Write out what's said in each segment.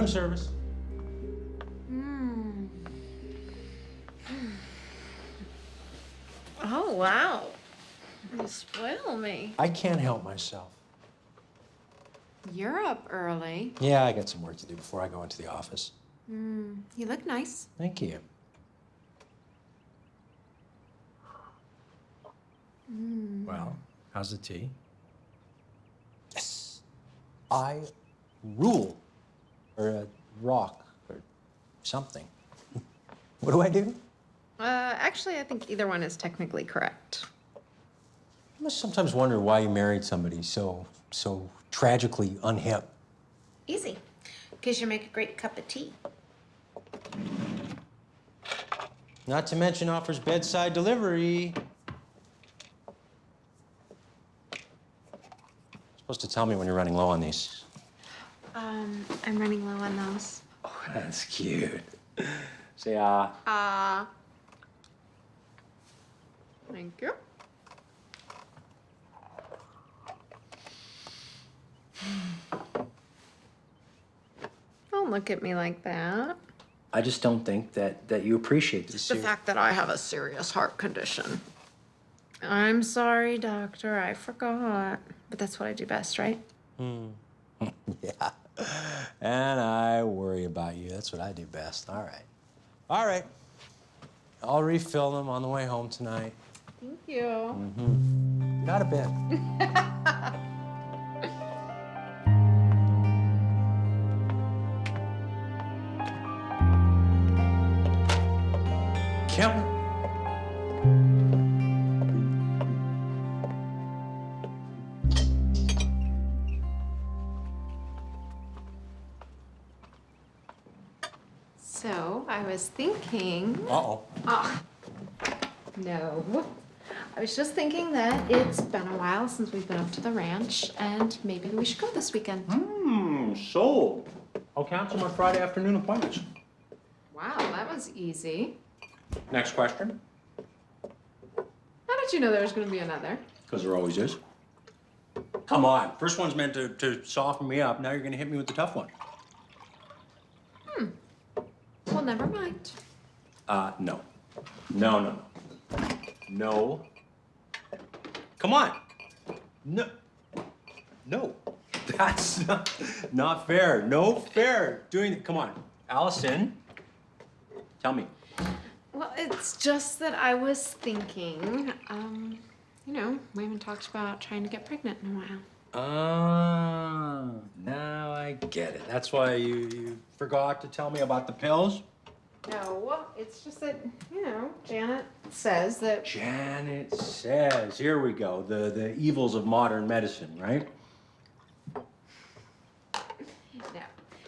Room service. Oh, wow. You spoil me. I can't help myself. You're up early. Yeah, I got some work to do before I go into the office. You look nice. Thank you. Well, how's the tea? Yes. I rule. Or a rock, or something. What do I do? Actually, I think either one is technically correct. I must sometimes wonder why you married somebody so tragically unhip. Easy. Because you make a great cup of tea. Not to mention offers bedside delivery. Supposed to tell me when you're running low on these. I'm running low on those. Oh, that's cute. Say, Thank you. Don't look at me like that. I just don't think that you appreciate this. The fact that I have a serious heart condition. I'm sorry, doctor. I forgot. But that's what I do best, right? Yeah. And I worry about you. That's what I do best. All right. All right. I'll refill them on the way home tonight. Thank you. Get out of bed. Kim. So, I was thinking... Uh-oh. No. I was just thinking that it's been a while since we've been up to the ranch, and maybe we should go this weekend. Sold. I'll cancel my Friday afternoon appointments. Wow, that was easy. Next question. How did you know there was going to be another? Because there always is. Come on. First one's meant to soften me up. Now you're going to hit me with the tough one. Well, never mind. No. No. No. Come on. No. No. That's not fair. No fair. Doing it. Come on. Allison, tell me. Well, it's just that I was thinking, you know, we haven't talked about trying to get pregnant in a while. Now I get it. That's why you forgot to tell me about the pills? No, it's just that, you know, Janet says that... Janet says. Here we go. The evils of modern medicine, right? No.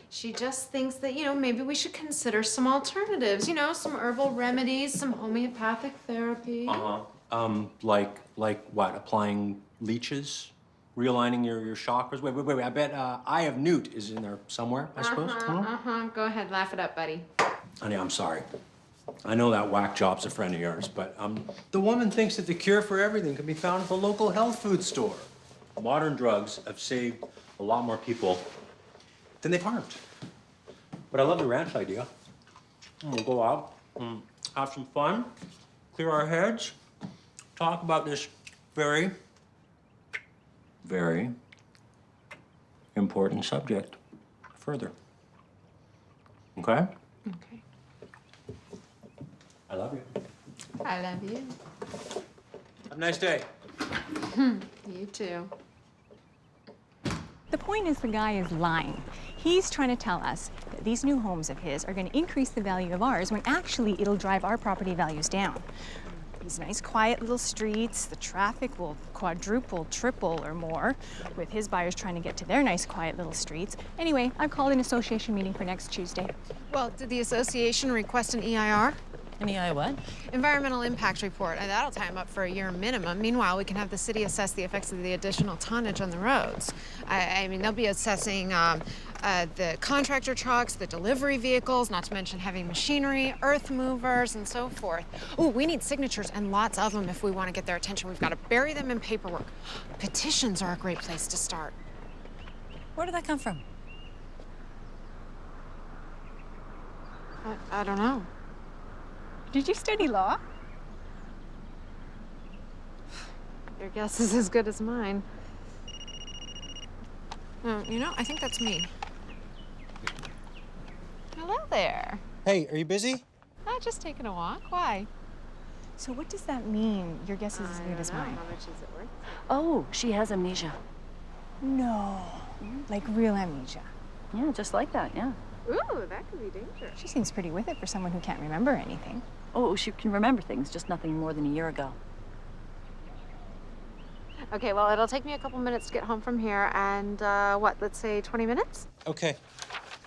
She just thinks that, you know, maybe we should consider some alternatives. You know, some herbal remedies, some homeopathic therapy. Like what? Applying leeches? Realigning your chakras? Wait. I bet Eye of Newt is in there somewhere, I suppose. Go ahead, laugh it up, buddy. Honey, I'm sorry. I know that whack job's a friend of yours, but the woman thinks that the cure for everything can be found at the local health food store. Modern drugs have saved a lot more people than they've harmed. But I love the ranch idea. We'll go out, have some fun, clear our heads, talk about this very, very important subject further. Okay? Okay. I love you. I love you. Have a nice day. You too. The point is the guy is lying. He's trying to tell us that these new homes of his are going to increase the value of ours when actually it'll drive our property values down. These nice, quiet little streets, the traffic will quadruple, triple, or more, with his buyers trying to get to their nice, quiet little streets. Anyway, I've called an association meeting for next Tuesday. Well, did the association request an EIR? An EI what? Environmental impact report. That'll tie them up for a year minimum. Meanwhile, we can have the city assess the effects of the additional tonnage on the roads. I mean, they'll be assessing the contractor trucks, the delivery vehicles, not to mention heavy machinery, earth movers, and so forth. Oh, we need signatures and lots of them if we want to get their attention. We've got to bury them in paperwork. Petitions are a great place to start. Where did that come from? I don't know. Did you study law? Your guess is as good as mine. Oh, you know, I think that's me. Hello there. Hey, are you busy? Just taking a walk. Why? So what does that mean? Your guess is as good as mine. How much is it worth? Oh, she has amnesia. No. Like real amnesia. Yeah, just like that, yeah. Ooh, that could be dangerous. She seems pretty with it for someone who can't remember anything. Oh, she can remember things, just nothing more than a year ago. Okay, well, it'll take me a couple minutes to get home from here, and what, let's say 20 minutes? Okay.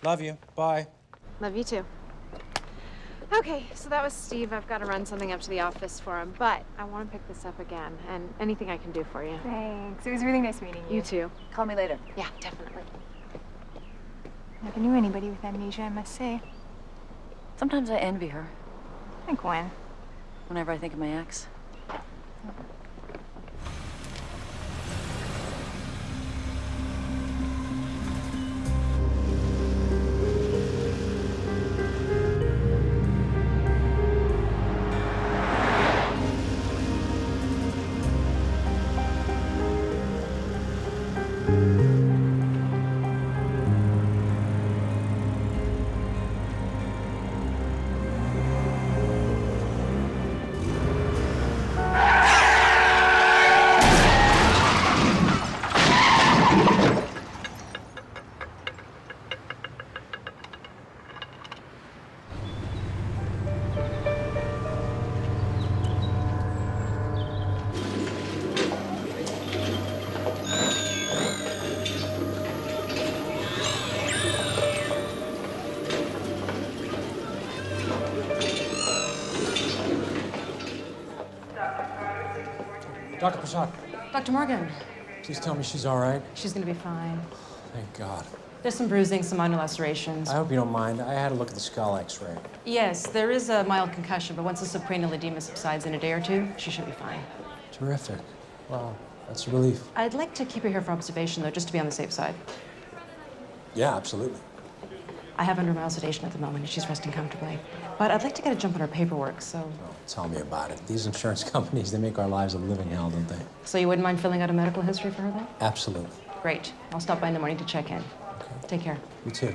Love you. Bye. Love you too. Okay, so that was Steve. I've got to run something up to the office for him, but I want to pick this up again, and anything I can do for you. Thanks. It was really nice meeting you. You too. Call me later. Yeah, definitely. Never knew anybody with amnesia, I must say. Sometimes I envy her, Like when? whenever I think of my ex. Dr. Prasad, Dr. Morgan, please tell me she's all right. she's gonna be fine. Thank God. There's some bruising, some minor lacerations. I hope you don't mind. I had a look at the skull x-ray. Yes, there is a mild concussion, but once the subcranial edema subsides in a day or two, she should be fine. Terrific. Wow, that's a relief. I'd like to keep her here for observation, though, just to be on the safe side. Yeah, absolutely. I have under mild sedation at the moment, and she's resting comfortably. But I'd like to get a jump on her paperwork, so... Oh, tell me about it. These insurance companies, they make our lives a living hell, don't they? So you wouldn't mind filling out a medical history for her, then? Absolutely. Great. I'll stop by in the morning to check in. Okay. Take care. You too.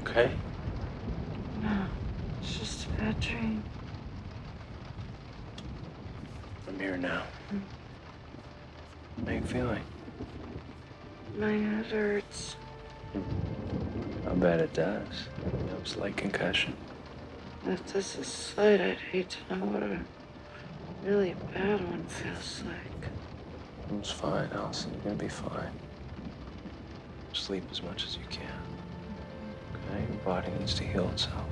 Okay. It's just a bad dream. I'm here now. How you feeling? My head hurts. I bet it does. It's like concussion. If this is sight, I'd hate to know what a really bad one feels like. It's fine, Allison. You're gonna be fine. Sleep as much as you can. Okay? Your body needs to heal itself.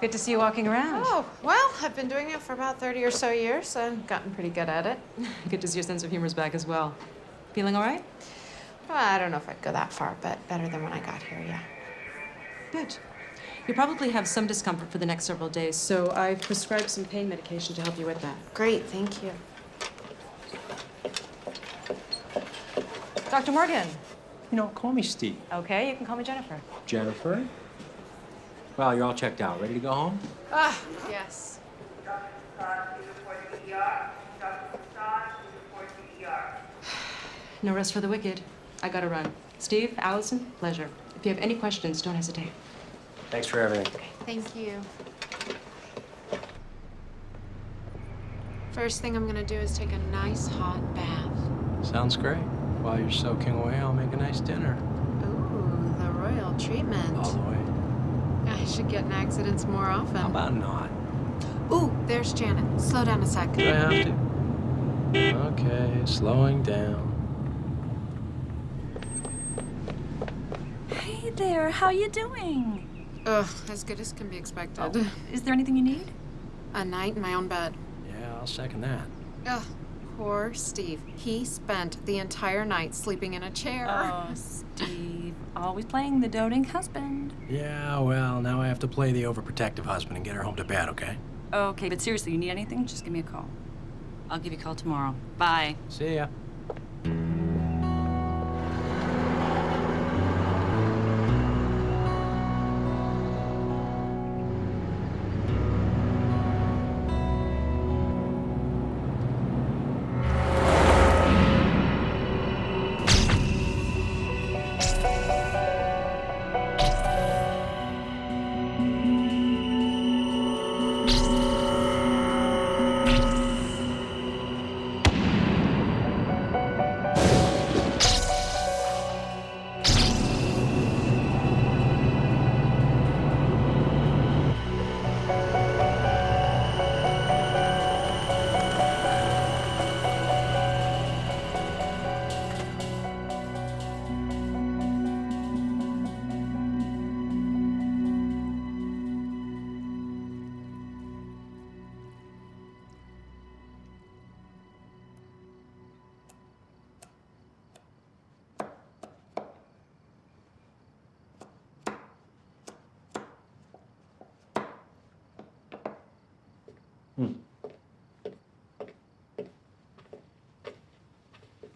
Good to see you walking around. Oh, well, I've been doing it for about 30 or so years and gotten pretty good at it. Good to see your sense of humor's back as well. Feeling all right? Well, I don't know if I'd go that far, but better than when I got here, yeah. Good. You probably have some discomfort for the next several days, so I've prescribed some pain medication to help you with that. Great, thank you. Dr. Morgan. You know, call me Steve. Okay, you can call me Jennifer. Jennifer? Well, you're all checked out. Ready to go home? Ah, yes. No rest for the wicked. I gotta run. Steve, Allison, pleasure. If you have any questions, don't hesitate. Thanks for everything. Thank you. First thing I'm gonna do is take a nice hot bath. Sounds great. While you're soaking away, I'll make a nice dinner. Ooh, the royal treatment. All the way. I should get in accidents more often. How about not? Ooh, there's Janet. Slow down a sec. Do I have to? Okay, slowing down. Hey there, how you doing? Ugh, as good as can be expected. Is there anything you need? A night in my own bed. Yeah, I'll second that. Ugh, poor Steve. He spent the entire night sleeping in a chair. Oh, Steve. Always playing the doting husband. Yeah, well, now I have to play the overprotective husband and get her home to bed, okay? Okay, but seriously, you need anything? Just give me a call. I'll give you a call tomorrow. Bye. See ya.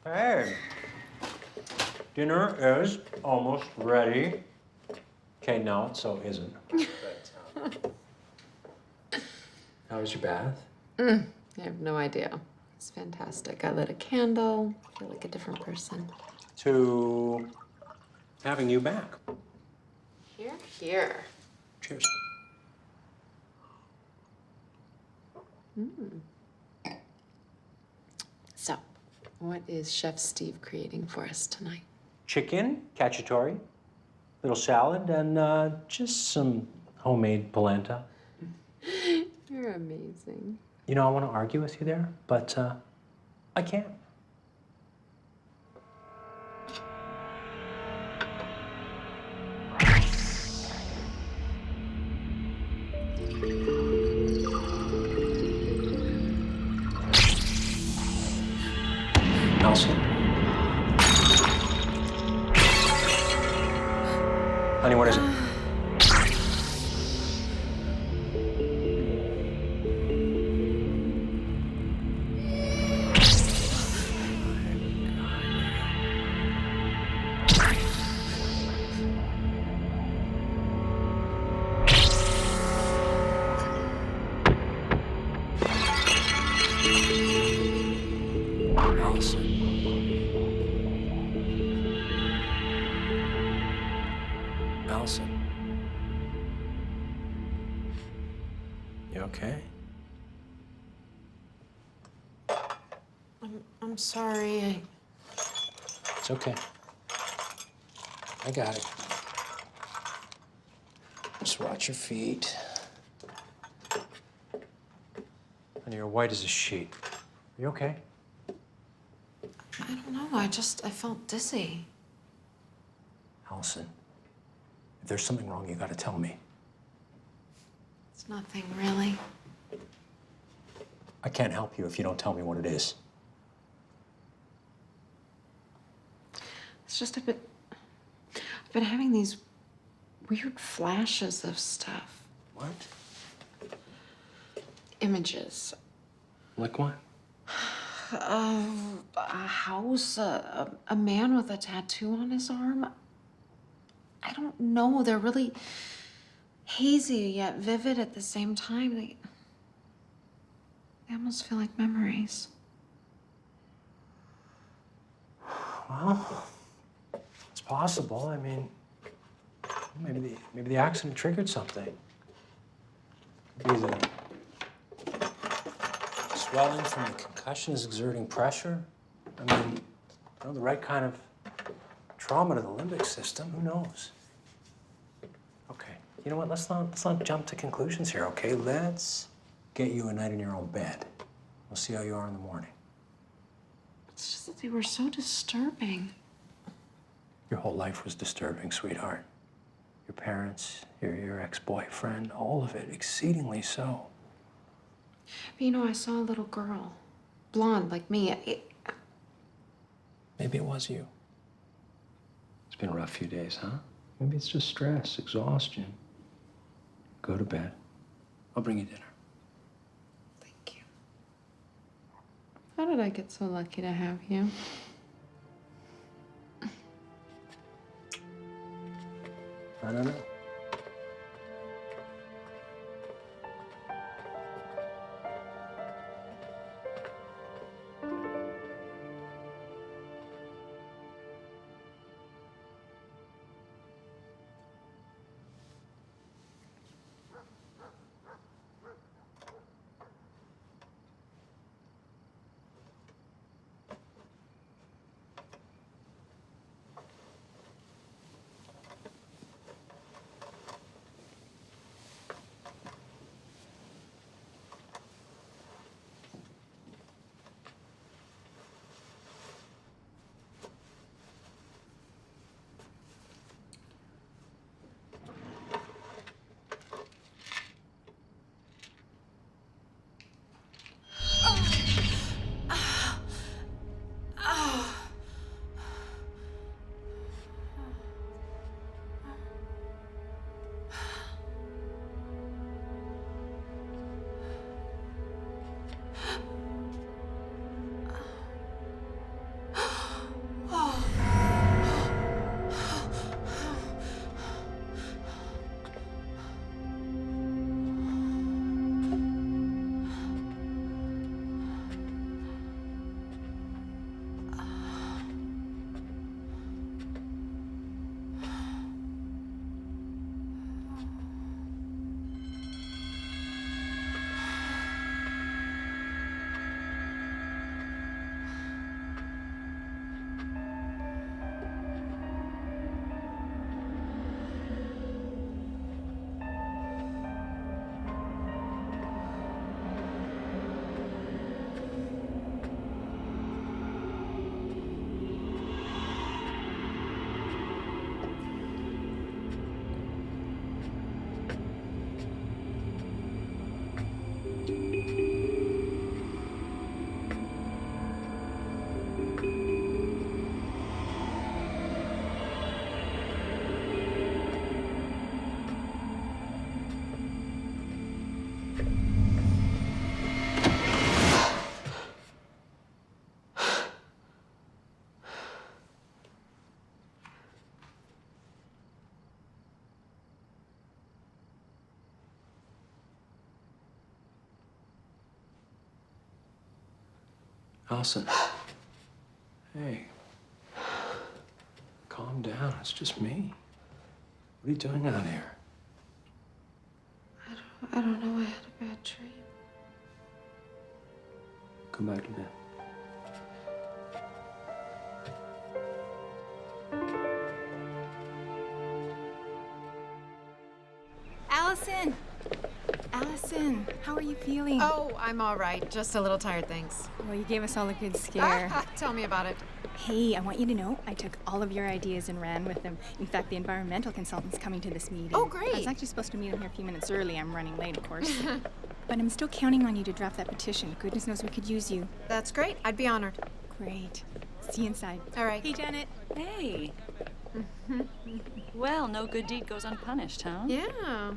Hey, dinner is almost ready. Okay, now it so isn't. How was your bath? I have no idea. It's fantastic. I lit a candle. I feel like a different person. To having you back. Here, here. Cheers. So, what is Chef Steve creating for us tonight? Chicken, cacciatore, little salad, and just some homemade polenta. You're amazing. You know, I want to argue with you there, but I can't. Elsa? Honey, what is it? Allison. Allison. You okay? I'm sorry. It's okay. I got it. Just watch your feet. Honey, you're white as a sheet. You okay? I don't know. I felt dizzy. Allison, if there's something wrong, you gotta tell me. It's nothing really. I can't help you if you don't tell me what it is. It's just I've been having these weird flashes of stuff. What? Images. Like what? Of a house, a man with a tattoo on his arm. I don't know. They're really hazy yet vivid at the same time. They almost feel like memories. Well, it's possible. I mean, maybe the accident triggered something. Maybe the swelling from the concussion is exerting pressure. I mean, you know, the right kind of trauma to the limbic system. Who knows? Okay. You know what? Let's not jump to conclusions here. Okay. Let's get you a night in your own bed. We'll see how you are in the morning. It's just that they were so disturbing. Your whole life was disturbing, sweetheart. Your parents, your ex-boyfriend, all of it, exceedingly so. But you know, I saw a little girl, blonde like me. Maybe it was you. It's been a rough few days, huh? Maybe it's just stress, exhaustion. Go to bed. I'll bring you dinner. Thank you. How did I get so lucky to have you? I don't know. Allison. Hey. Calm down. It's just me. What are you doing out here? I don't know. I had a bad dream. Come back to bed. Allison! Allison, how are you feeling? Oh, I'm all right. Just a little tired, thanks. Well, you gave us all a good scare. Tell me about it. Hey, I want you to know I took all of your ideas and ran with them. In fact, the environmental consultant's coming to this meeting. Oh, great. I was actually supposed to meet him here a few minutes early. I'm running late, of course. But I'm still counting on you to draft that petition. Goodness knows we could use you. That's great. I'd be honored. Great. See you inside. All right. Hey, Janet. Hey. Well, no good deed goes unpunished, huh? Yeah.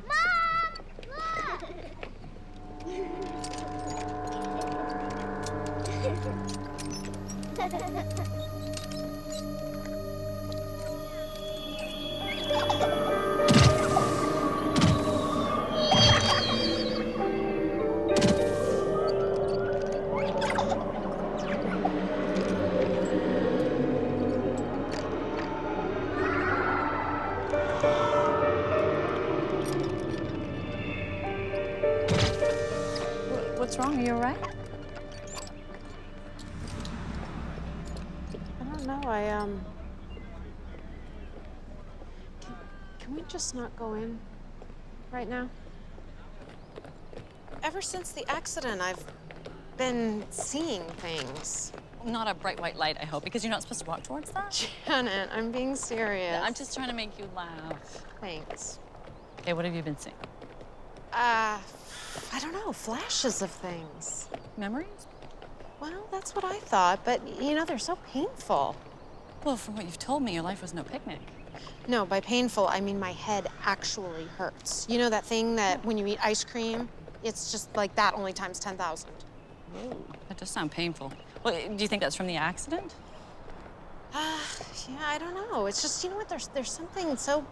What's wrong? Are you all right? I don't know. Can we just not go in right now? ever since the accident, I've been seeing things. Not a bright white light, I hope, because you're not supposed to walk towards that. Janet, I'm being serious. I'm just trying to make you laugh. Thanks. Okay, what have you been seeing? I don't know, flashes of things. Memories? Well, that's what I thought, but you know, they're so painful. Well, from what you've told me, your life was no picnic. No, by painful, I mean my head actually hurts. You know that thing that when you eat ice cream, it's just like that, only times 10,000. Whoa, that does sound painful. Well, do you think that's from the accident? Yeah, I don't know. It's just, you know what, there's something so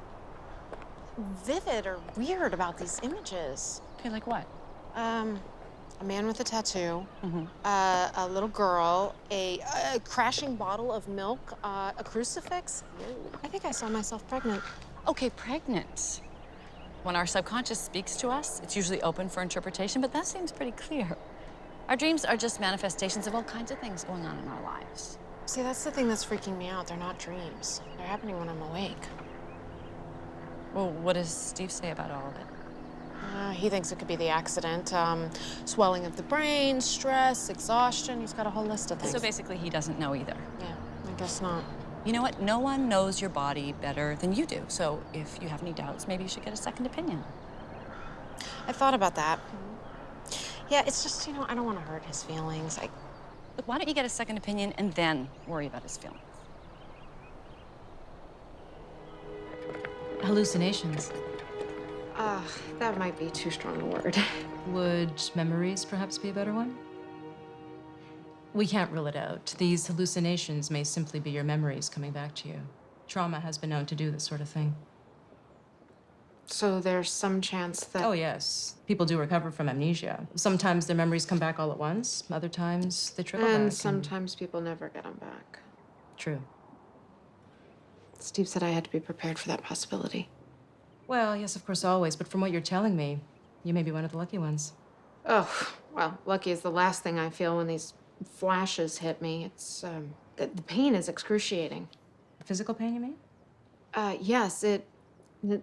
vivid or weird about these images. Okay, like what? A man with a tattoo, a little girl, a crashing bottle of milk, a crucifix. I think I saw myself pregnant. Okay, pregnant. When our subconscious speaks to us, it's usually open for interpretation, but that seems pretty clear. Our dreams are just manifestations of all kinds of things going on in our lives. See, that's the thing that's freaking me out. They're not dreams. They're happening when I'm awake. Well, what does Steve say about all of it? He thinks it could be the accident, swelling of the brain, stress, exhaustion. He's got a whole list of things. So basically, he doesn't know either. Yeah, I guess not. You know what? No one knows your body better than you do. So if you have any doubts, maybe you should get a second opinion. I thought about that. Yeah, it's just, you know, I don't want to hurt his feelings. Look, why don't you get a second opinion and then worry about his feelings? Hallucinations. That might be too strong a word. Would memories perhaps be a better one? We can't rule it out. These hallucinations may simply be your memories coming back to you. Trauma has been known to do this sort of thing. So there's some chance that... Oh, yes. People do recover from amnesia. Sometimes their memories come back all at once. Other times they trickle back. And sometimes people never get them back. True. Steve said I had to be prepared for that possibility. Well, yes, of course, always. But from what you're telling me, you may be one of the lucky ones. Oh, well, lucky is the last thing I feel when these flashes hit me. It's, the pain is excruciating. Physical pain, you mean? Yes, it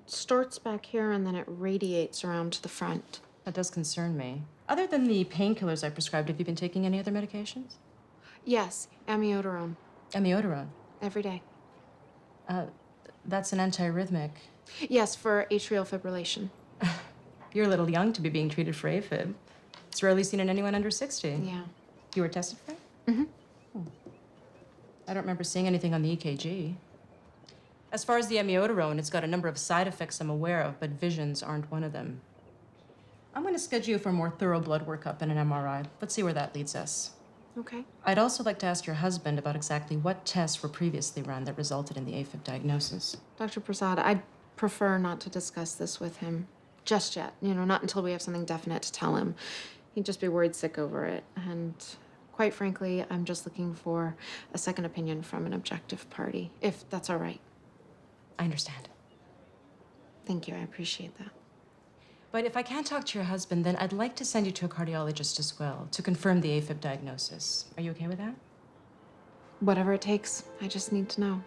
starts back here and then it radiates around to the front. That does concern me. Other than the painkillers I prescribed, have you been taking any other medications? Yes, amiodarone, Amiodarone. every day. That's an antiarrhythmic. Yes, for atrial fibrillation. You're a little young to be being treated for AFib. It's rarely seen in anyone under 60. Yeah. You were tested for it? I don't remember seeing anything on the EKG. As far as the amiodarone, it's got a number of side effects I'm aware of, but visions aren't one of them. I'm going to schedule you for a more thorough blood workup and an MRI. Let's see where that leads us. Okay. I'd also like to ask your husband about exactly what tests were previously run that resulted in the AFib diagnosis. Dr. Prasad, I'd prefer not to discuss this with him just yet. You know, not until we have something definite to tell him. He'd just be worried sick over it. And quite frankly, I'm just looking for a second opinion from an objective party, if that's all right. I understand. Thank you, I appreciate that. But if I can't talk to your husband, then I'd like to send you to a cardiologist as well to confirm the AFib diagnosis. Are you okay with that? Whatever it takes, I just need to know.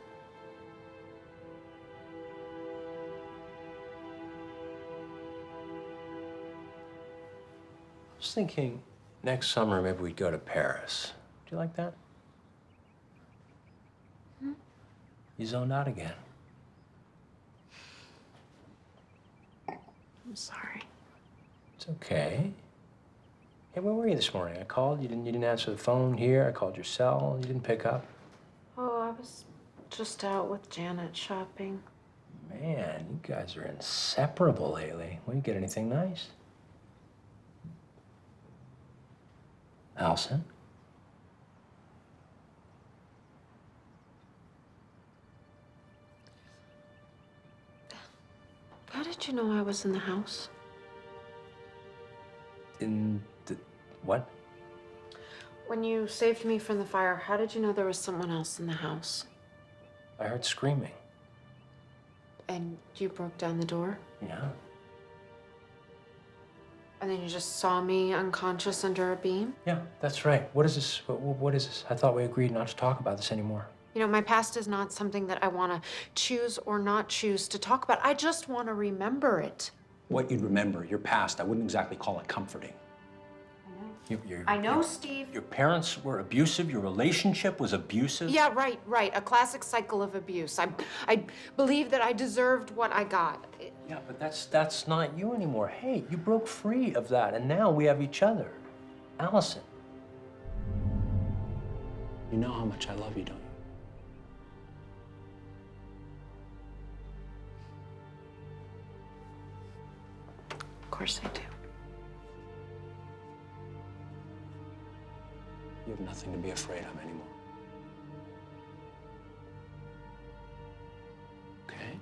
I was thinking next summer maybe we'd go to Paris. Do you like that? You zoned out again. I'm sorry. It's okay. Hey, where were you this morning? I called, you didn't answer the phone here. I called your cell, you didn't pick up. Oh, I was just out with Janet shopping. Man, you guys are inseparable lately. Will you get anything nice? Allison? How did you know I was in the house? In the... what? When you saved me from the fire, how did you know there was someone else in the house? I heard screaming. And you broke down the door? Yeah. And then you just saw me unconscious under a beam? Yeah, that's right. What is this? What is this? I thought we agreed not to talk about this anymore. You know, my past is not something that I want to choose or not choose to talk about. I just want to remember it. What you'd remember, your past, I wouldn't exactly call it comforting. I know, Steve. Your parents were abusive, your relationship was abusive? Yeah, right. A classic cycle of abuse. I believe that I deserved what I got. Yeah, but that's not you anymore. Hey, you broke free of that, and now we have each other. Allison. You know how much I love you, don't you? Of course I do. You have nothing to be afraid of anymore. Okay?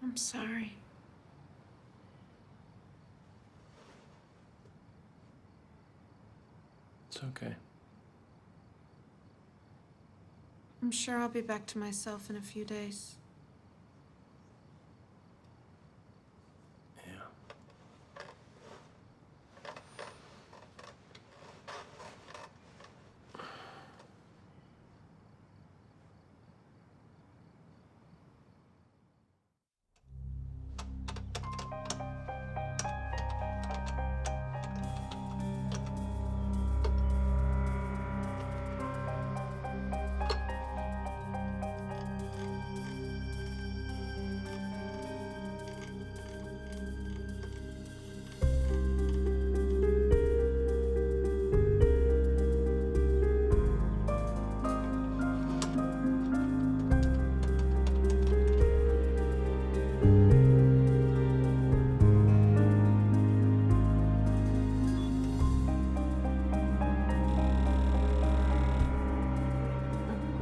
I'm sorry. It's okay. I'm sure I'll be back to myself in a few days. Yeah.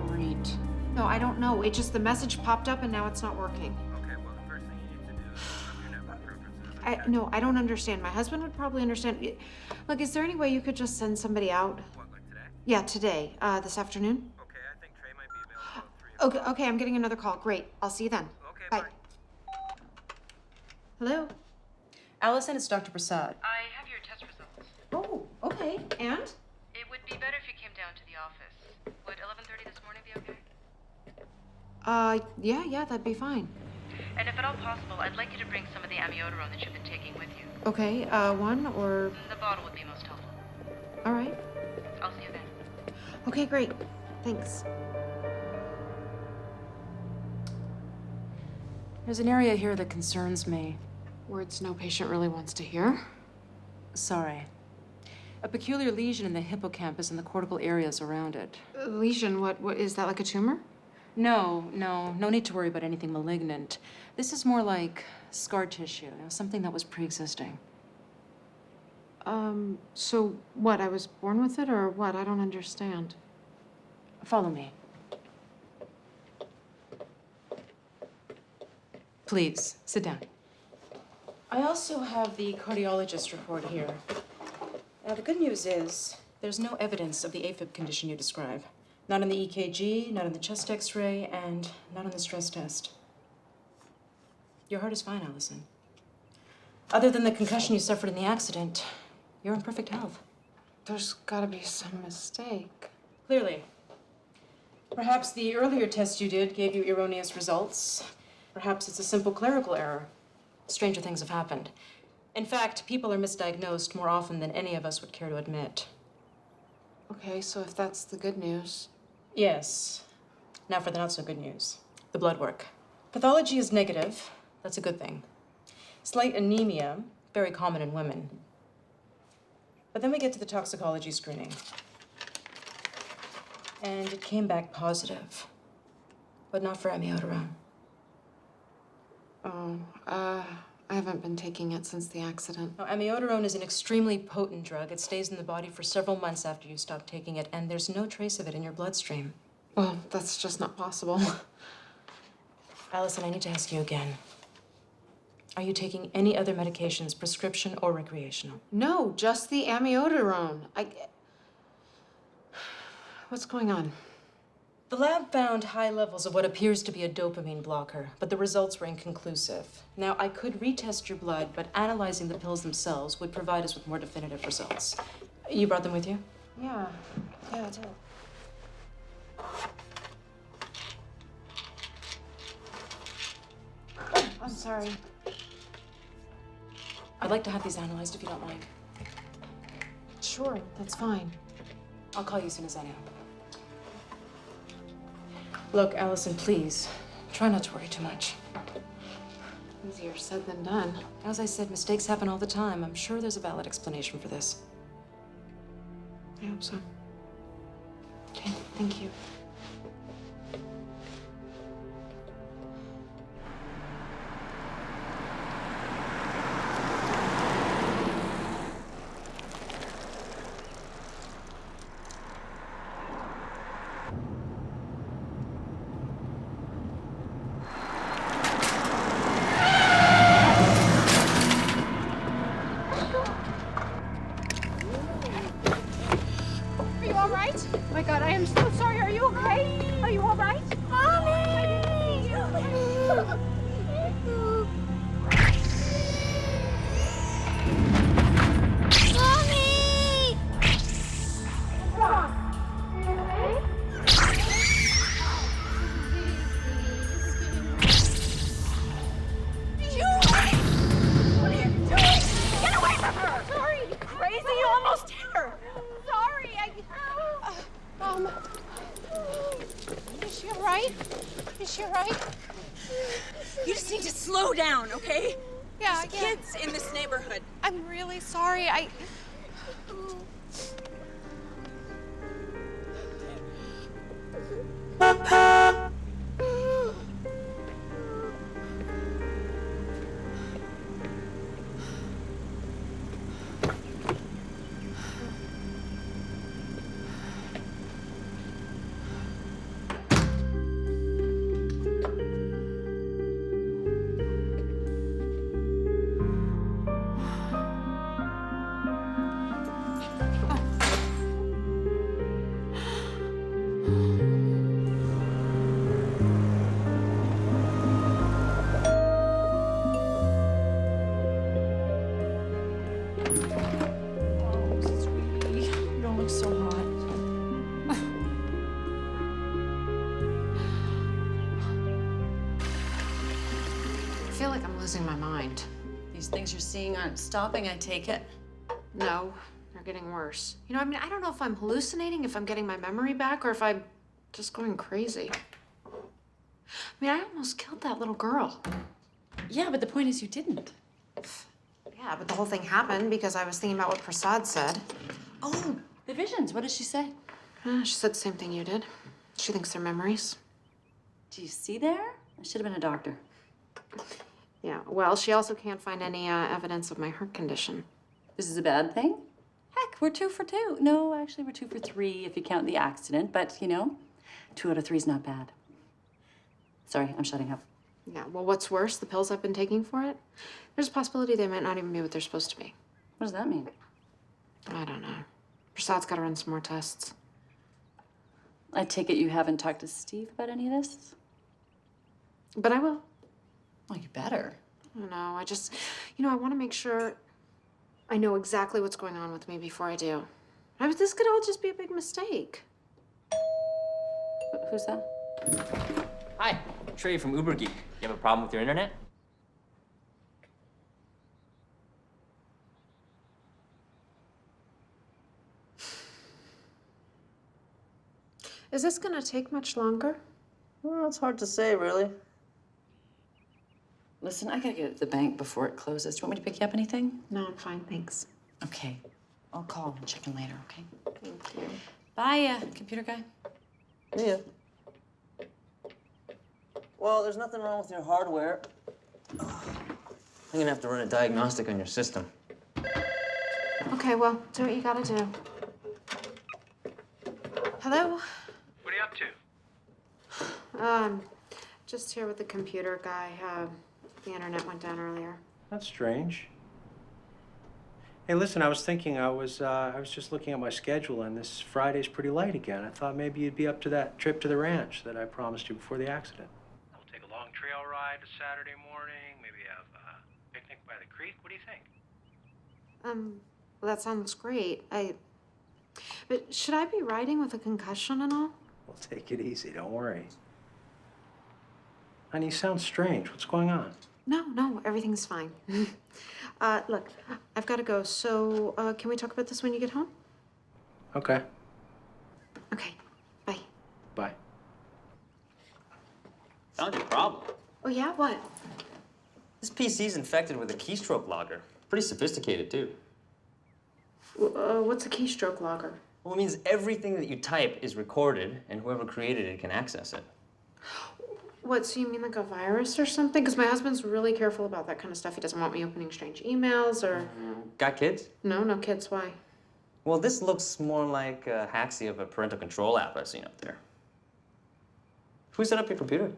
Great. No, I don't know. It just, the message popped up and now it's not working. Okay, well, the first thing you need to do is set up your network preferences. No, I don't understand. My husband would probably understand. Look, is there any way you could just send somebody out? What, like today? Yeah, today, this afternoon? Okay, I think Trey might be available at 3 o'clock. Okay, I'm getting another call. Great. I'll see you then. Okay, Bye. bye. Hello? Allison, it's Dr. Prasad. I have your test results. Oh, okay. And? It would be better if you came down to the office. Would 11:30 this morning be okay? Yeah, that'd be fine. And if at all possible, I'd like you to bring some of the amiodarone that you've been taking with you. Okay, one or... The bottle would be most helpful. All right. I'll see you then. Okay, great. Thanks. There's an area here that concerns me. Words no patient really wants to hear. Sorry. A peculiar lesion in the hippocampus and the cortical areas around it. Lesion, what is that, like a tumor? No need to worry about anything malignant. This is more like scar tissue, something that was pre-existing. So what, I was born with it or what? I don't understand. Follow me. Please, sit down. I also have the cardiologist report here. Now, the good news is there's no evidence of the AFib condition you describe. Not in the EKG, not in the chest x-ray, and not on the stress test. Your heart is fine, Allison. Other than the concussion you suffered in the accident, you're in perfect health. There's gotta be some mistake. Clearly. Perhaps the earlier test you did gave you erroneous results. Perhaps it's a simple clerical error. Stranger things have happened. In fact, people are misdiagnosed more often than any of us would care to admit. Okay, so if that's the good news. Yes. Now for the not so good news. The blood work. Pathology is negative. That's a good thing. Slight anemia, very common in women. But then we get to the toxicology screening. And it came back positive. But not for amiodarone. Oh, I haven't been taking it since the accident. Now, amiodarone is an extremely potent drug. It stays in the body for several months after you stop taking it, and there's no trace of it in your bloodstream. Well, that's just not possible. Allison, I need to ask you again. Are you taking any other medications, prescription or recreational? No, just the amiodarone. What's going on? The lab found high levels of what appears to be a dopamine blocker, but the results were inconclusive. Now, I could retest your blood, but analyzing the pills themselves would provide us with more definitive results. You brought them with you? Yeah, I did. Oh, I'm sorry. I'd like to have these analyzed if you don't mind. Sure, that's fine. I'll call you as soon as I know. Look, Allison, please, try not to worry too much. Easier said than done. As I said, mistakes happen all the time. I'm sure there's a valid explanation for this. I hope so. Okay, thank you. Are you all right? Oh my God, I am so sorry. Are you okay? Are you all right? What are you doing? Get away from her! Sorry, you crazy? You almost hit her. Sorry, Is she all right? Is she all right? You just need to slow down, okay? Yeah, There's kids in this neighborhood. I'm really sorry. You don't look so hot. I feel like I'm losing my mind. These things you're seeing aren't stopping, I take it. No, they're getting worse. You know, I mean, I don't know if I'm hallucinating, if I'm getting my memory back, or if I'm just going crazy. I mean, I almost killed that little girl. Yeah, but the point is you didn't. Yeah, but the whole thing happened because I was thinking about what Prasad said. Oh, the visions. What did she say? She said the same thing you did. She thinks they're memories. Do you see there? I should have been a doctor. Yeah, well, she also can't find any evidence of my heart condition. This is a bad thing? Heck, we're 2 for 2. No, actually, we're 2 for 3 if you count the accident. But, you know, 2 out of 3 is not bad. Sorry, I'm shutting up. Yeah, well, what's worse, the pills I've been taking for it, there's a possibility they might not even be what they're supposed to be. What does that mean? I don't know. Prasad's got to run some more tests. I take it you haven't talked to Steve about any of this? But I will. Well, you better. I don't know, I just, you know, I want to make sure I know exactly what's going on with me before I do. I mean, this could all just be a big mistake. Who's that? Hi, Trey from Uber Geek. You have a problem with your internet? Is this gonna take much longer? Well, it's hard to say, really. Listen, I gotta get to the bank before it closes. Do you want me to pick you up anything? No, I'm fine, thanks. Okay. I'll call and check in later, okay? Thank you. Bye, computer guy. Yeah. Well, there's nothing wrong with your hardware. I'm gonna have to run a diagnostic on your system. Okay, well, do what you gotta do. Hello? What are you up to? Just here with the computer guy. The internet went down earlier. That's strange. Hey, listen, I was thinking, I was just looking at my schedule, and this Friday's pretty light again. I thought maybe you'd be up to that trip to the ranch that I promised you before the accident. We'll take a long trail ride to Saturday morning, maybe have a picnic by the creek. What do you think? Well, that sounds great. But should I be riding with a concussion and all? Well, take it easy, don't worry. Honey, you sound strange. What's going on? No, everything's fine. Look, I've got to go, so can we talk about this when you get home? Okay, Okay, bye. bye. Found your problem. Oh, yeah? What? This PC's infected with a keystroke logger. Pretty sophisticated, too. What's a keystroke logger? Well, it means everything that you type is recorded, and whoever created it can access it. What, so you mean like a virus or something? Because my husband's really careful about that kind of stuff. He doesn't want me opening strange emails or... Got kids? No kids. Why? Well, this looks more like a haxi of a parental control app I've seen up there. Who set up your computer?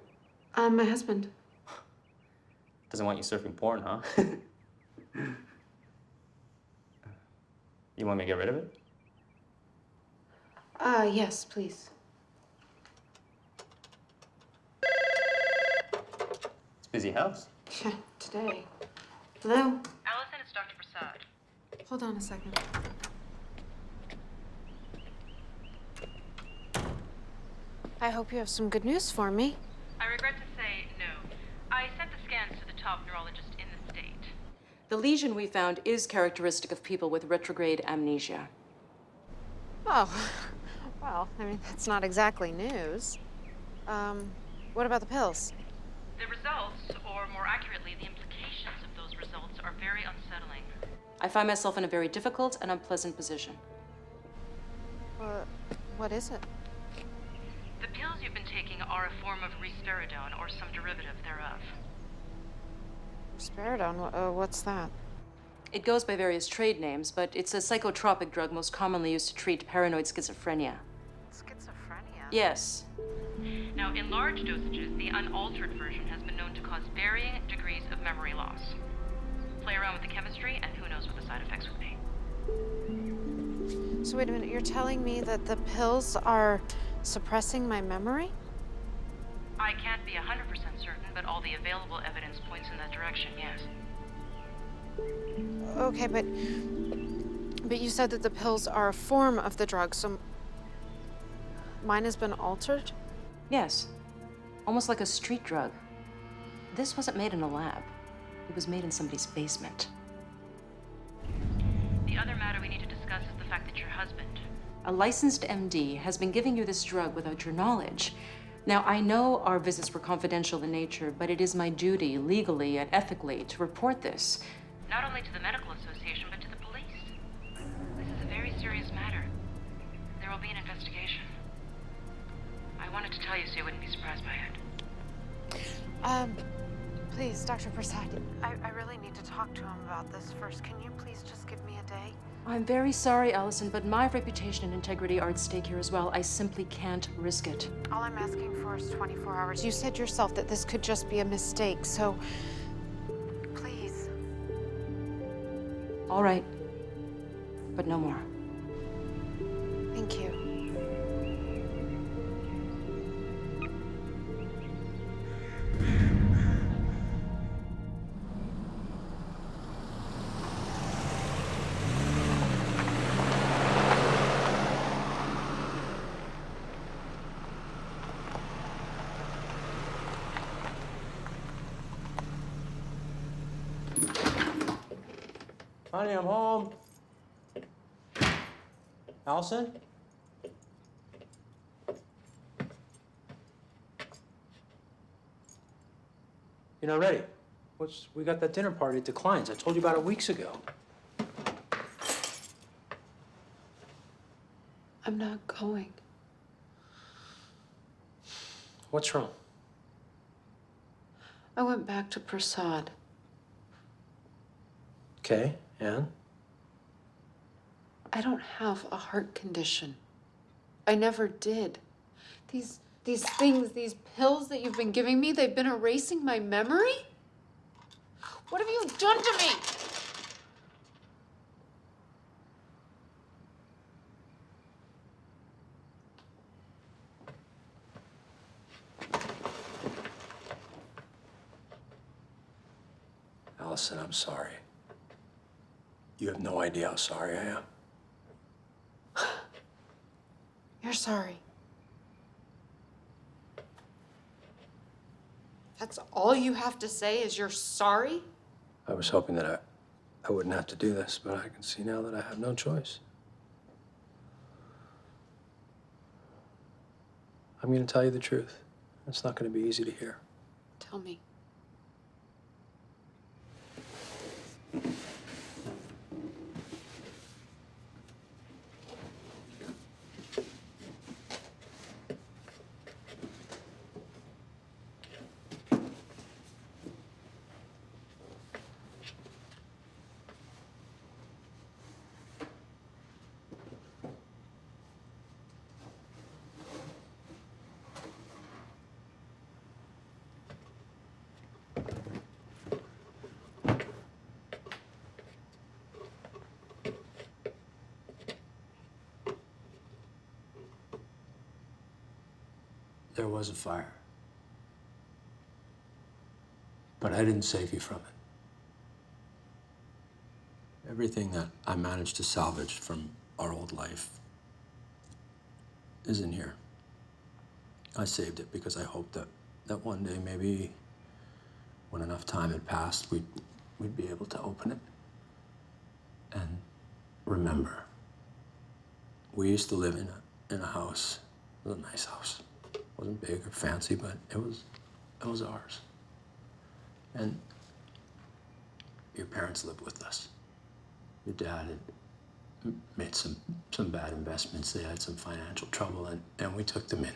My husband. Doesn't want you surfing porn, huh? You want me to get rid of it? Yes, please. It's a busy house. Yeah, today. Hello? Allison, it's Dr. Prasad. Hold on a second. I hope you have some good news for me. I regret to say no. I sent the scans to the top neurologist in the state. The lesion we found is characteristic of people with retrograde amnesia. Oh, well, I mean, that's not exactly news. What about the pills? The results, or more accurately, the implications of those results, are very unsettling. I find myself in a very difficult and unpleasant position. What is it? The pills you've been taking are a form of risperidone, or some derivative thereof. Risperidone? What's that? It goes by various trade names, but it's a psychotropic drug most commonly used to treat paranoid schizophrenia. Schizophrenia? Yes. Now, in large dosages, the unaltered version has been known to cause varying degrees of memory loss. Play around with the chemistry, and who knows what the side effects would be. So wait a minute, you're telling me that the pills are suppressing my memory? I can't be 100% certain, but all the available evidence points in that direction, yes. Okay, but you said that the pills are a form of the drug, so mine has been altered? Yes. Almost like a street drug. This wasn't made in a lab. It was made in somebody's basement. The other matter we need to discuss is the fact that your husband... A licensed MD has been giving you this drug without your knowledge. Now, I know our visits were confidential in nature, but it is my duty, legally and ethically, to report this. Not only to the medical association, but to the police. This is a very serious matter. There will be an investigation. I wanted to tell you so you wouldn't be surprised by it. Please, Dr. Prasad, I really need to talk to him about this first. Can you please just give me a day? I'm very sorry, Allison, but my reputation and integrity are at stake here as well. I simply can't risk it. All I'm asking for is 24 hours. You said yourself that this could just be a mistake, so please. All right, but no more. Thank you. Honey, I'm home. Allison? You're not ready. We got that dinner party at Declines. I told you about it weeks ago. I'm not going. What's wrong? I went back to Prasad. Okay, and? I don't have a heart condition. I never did. These things, these pills that you've been giving me, they've been erasing my memory? What have you done to me? Allison, I'm sorry. You have no idea how sorry I am. You're sorry. That's all you have to say is you're sorry? I was hoping that I wouldn't have to do this, but I can see now that I have no choice. I'm going to tell you the truth. It's not going to be easy to hear. Tell me. There was a fire. But I didn't save you from it. Everything that I managed to salvage from our old life is in here. I saved it because I hoped that one day, maybe when enough time had passed, we'd be able to open it and remember. We used to live in a house. It was a nice house. It wasn't big or fancy, but it was ours. And your parents lived with us. Your dad had made some bad investments. They had some financial trouble, and we took them in.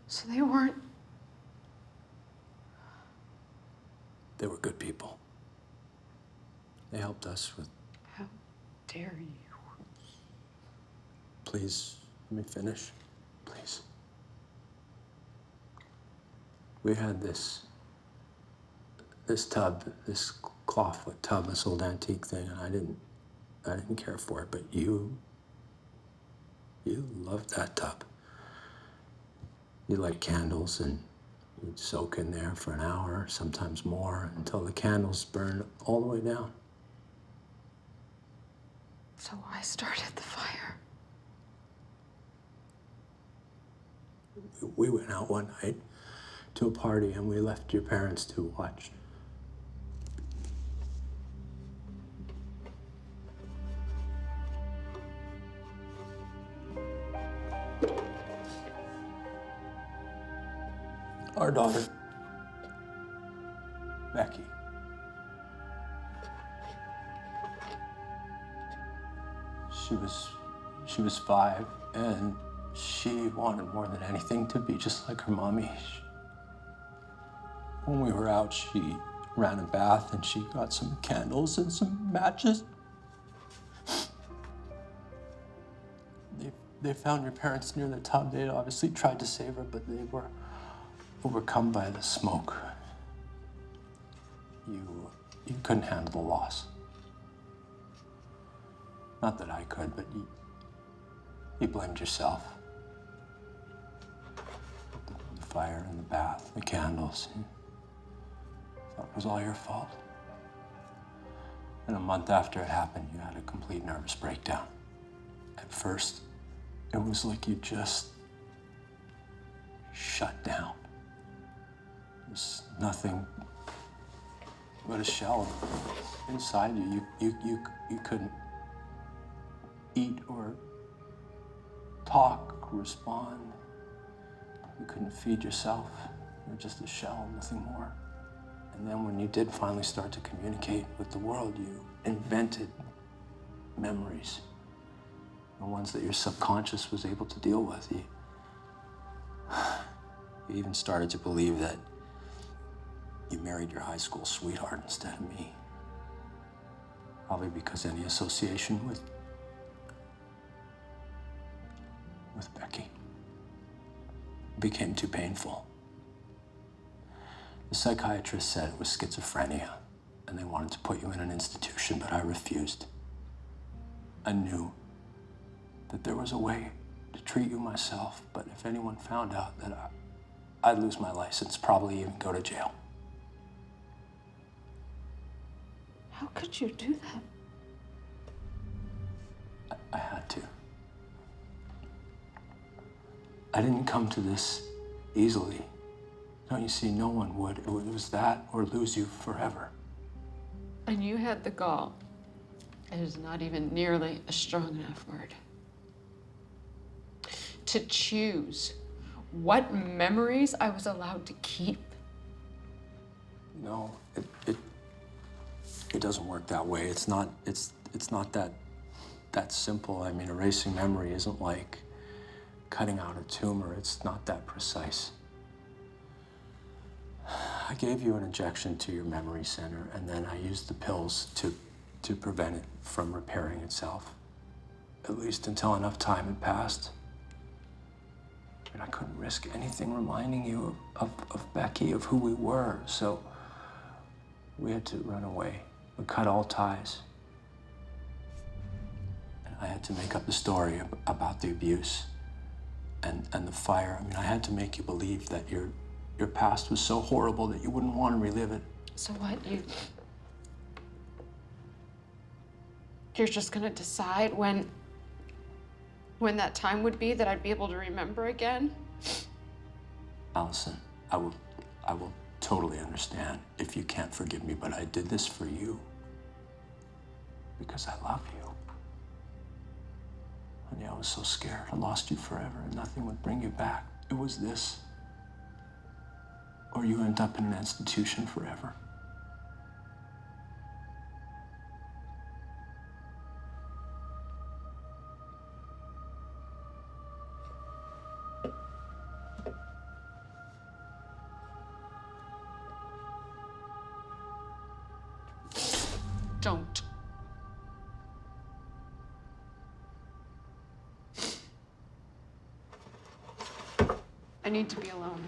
So they weren't... They were good people. They helped us with... How dare you? Please, let me finish. Please. We had this tub, this clawfoot tub, this old antique thing, and I didn't care for it, but you loved that tub. You light candles and you'd soak in there for an hour, sometimes more, until the candles burned all the way down. So I started the fire. We went out one night to a party and we left your parents to watch. Our daughter, Becky. She was 5, and she wanted more than anything to be just like her mommy. When we were out, she ran a bath and she got some candles and some matches. They found your parents near the tub. They had obviously tried to save her, but they were overcome by the smoke. You couldn't handle the loss. Not that I could, but you blamed yourself. The fire and the bath, the candles. You thought it was all your fault. And a month after it happened, you had a complete nervous breakdown. At first, it was like you just shut down. There was nothing but a shell inside you. You couldn't eat or talk, respond. You couldn't feed yourself. You were just a shell, nothing more. And then when you did finally start to communicate with the world, you invented memories, the ones that your subconscious was able to deal with. You even started to believe that you married your high school sweetheart instead of me. Probably because any association with Becky became too painful. The psychiatrist said it was schizophrenia, and they wanted to put you in an institution, but I refused. I knew that there was a way to treat you myself, but if anyone found out that I'd lose my license, probably even go to jail. How could you do that? I had to. I didn't come to this easily. Don't you see, no one would. It was that or lose you forever. And you had the gall. It is not even nearly a strong enough word. To choose what memories I was allowed to keep. No, it doesn't work that way. It's not that simple. I mean, erasing memory isn't like cutting out a tumor. It's not that precise. I gave you an injection to your memory center, and then I used the pills to prevent it from repairing itself, at least until enough time had passed. And I couldn't risk anything reminding you of Becky, of who we were, so we had to run away. We cut all ties. And I had to make up the story about the abuse and the fire. I mean, I had to make you believe that your past was so horrible that you wouldn't want to relive it. So what, you're just gonna decide when that time would be that I'd be able to remember again? Allison, I will totally understand if you can't forgive me, but I did this for you because I love you. Honey, I was so scared. I lost you forever and nothing would bring you back. It was this, or you end up in an institution forever. Don't. I need to be alone.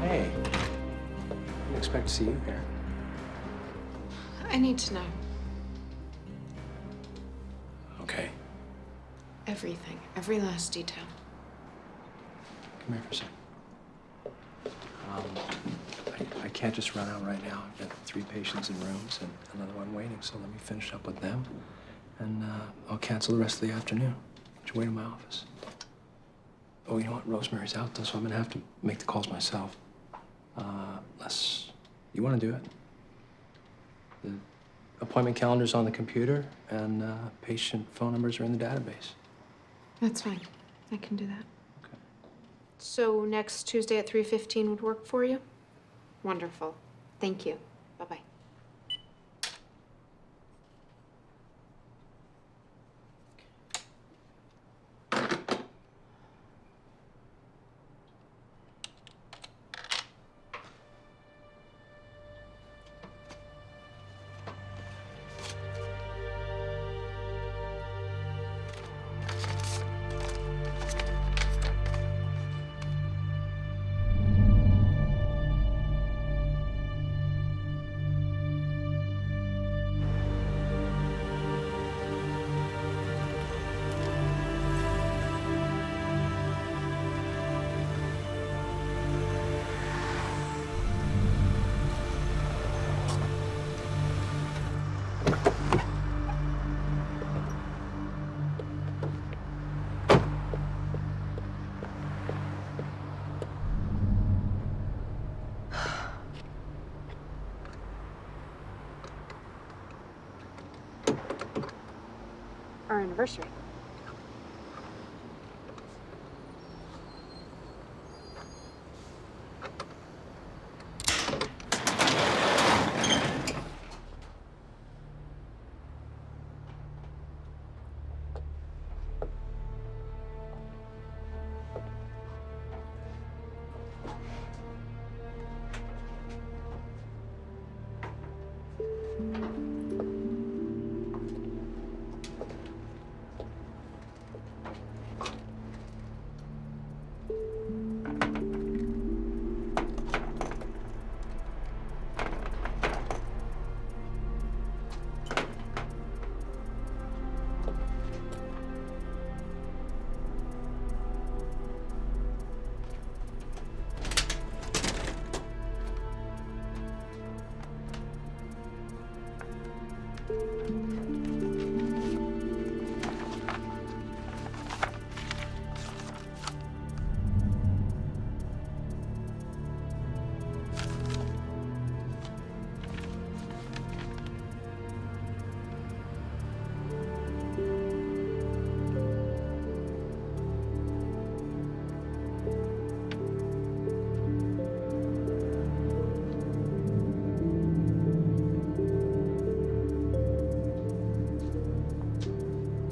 Hey, didn't expect to see you here. I need to know Okay, everything, every last detail. come here for a second. I can't just run out right now. I've got 3 patients in rooms and another one waiting, so let me finish up with them. And I'll cancel the rest of the afternoon. Just wait in my office. Oh, you know what? Rosemary's out, though, so I'm gonna have to make the calls myself. Unless you want to do it. The appointment calendar's on the computer, and patient phone numbers are in the database. That's fine. I can do that. Okay. So next Tuesday at 3:15 would work for you? Wonderful. Thank you. Bye-bye. Our anniversary.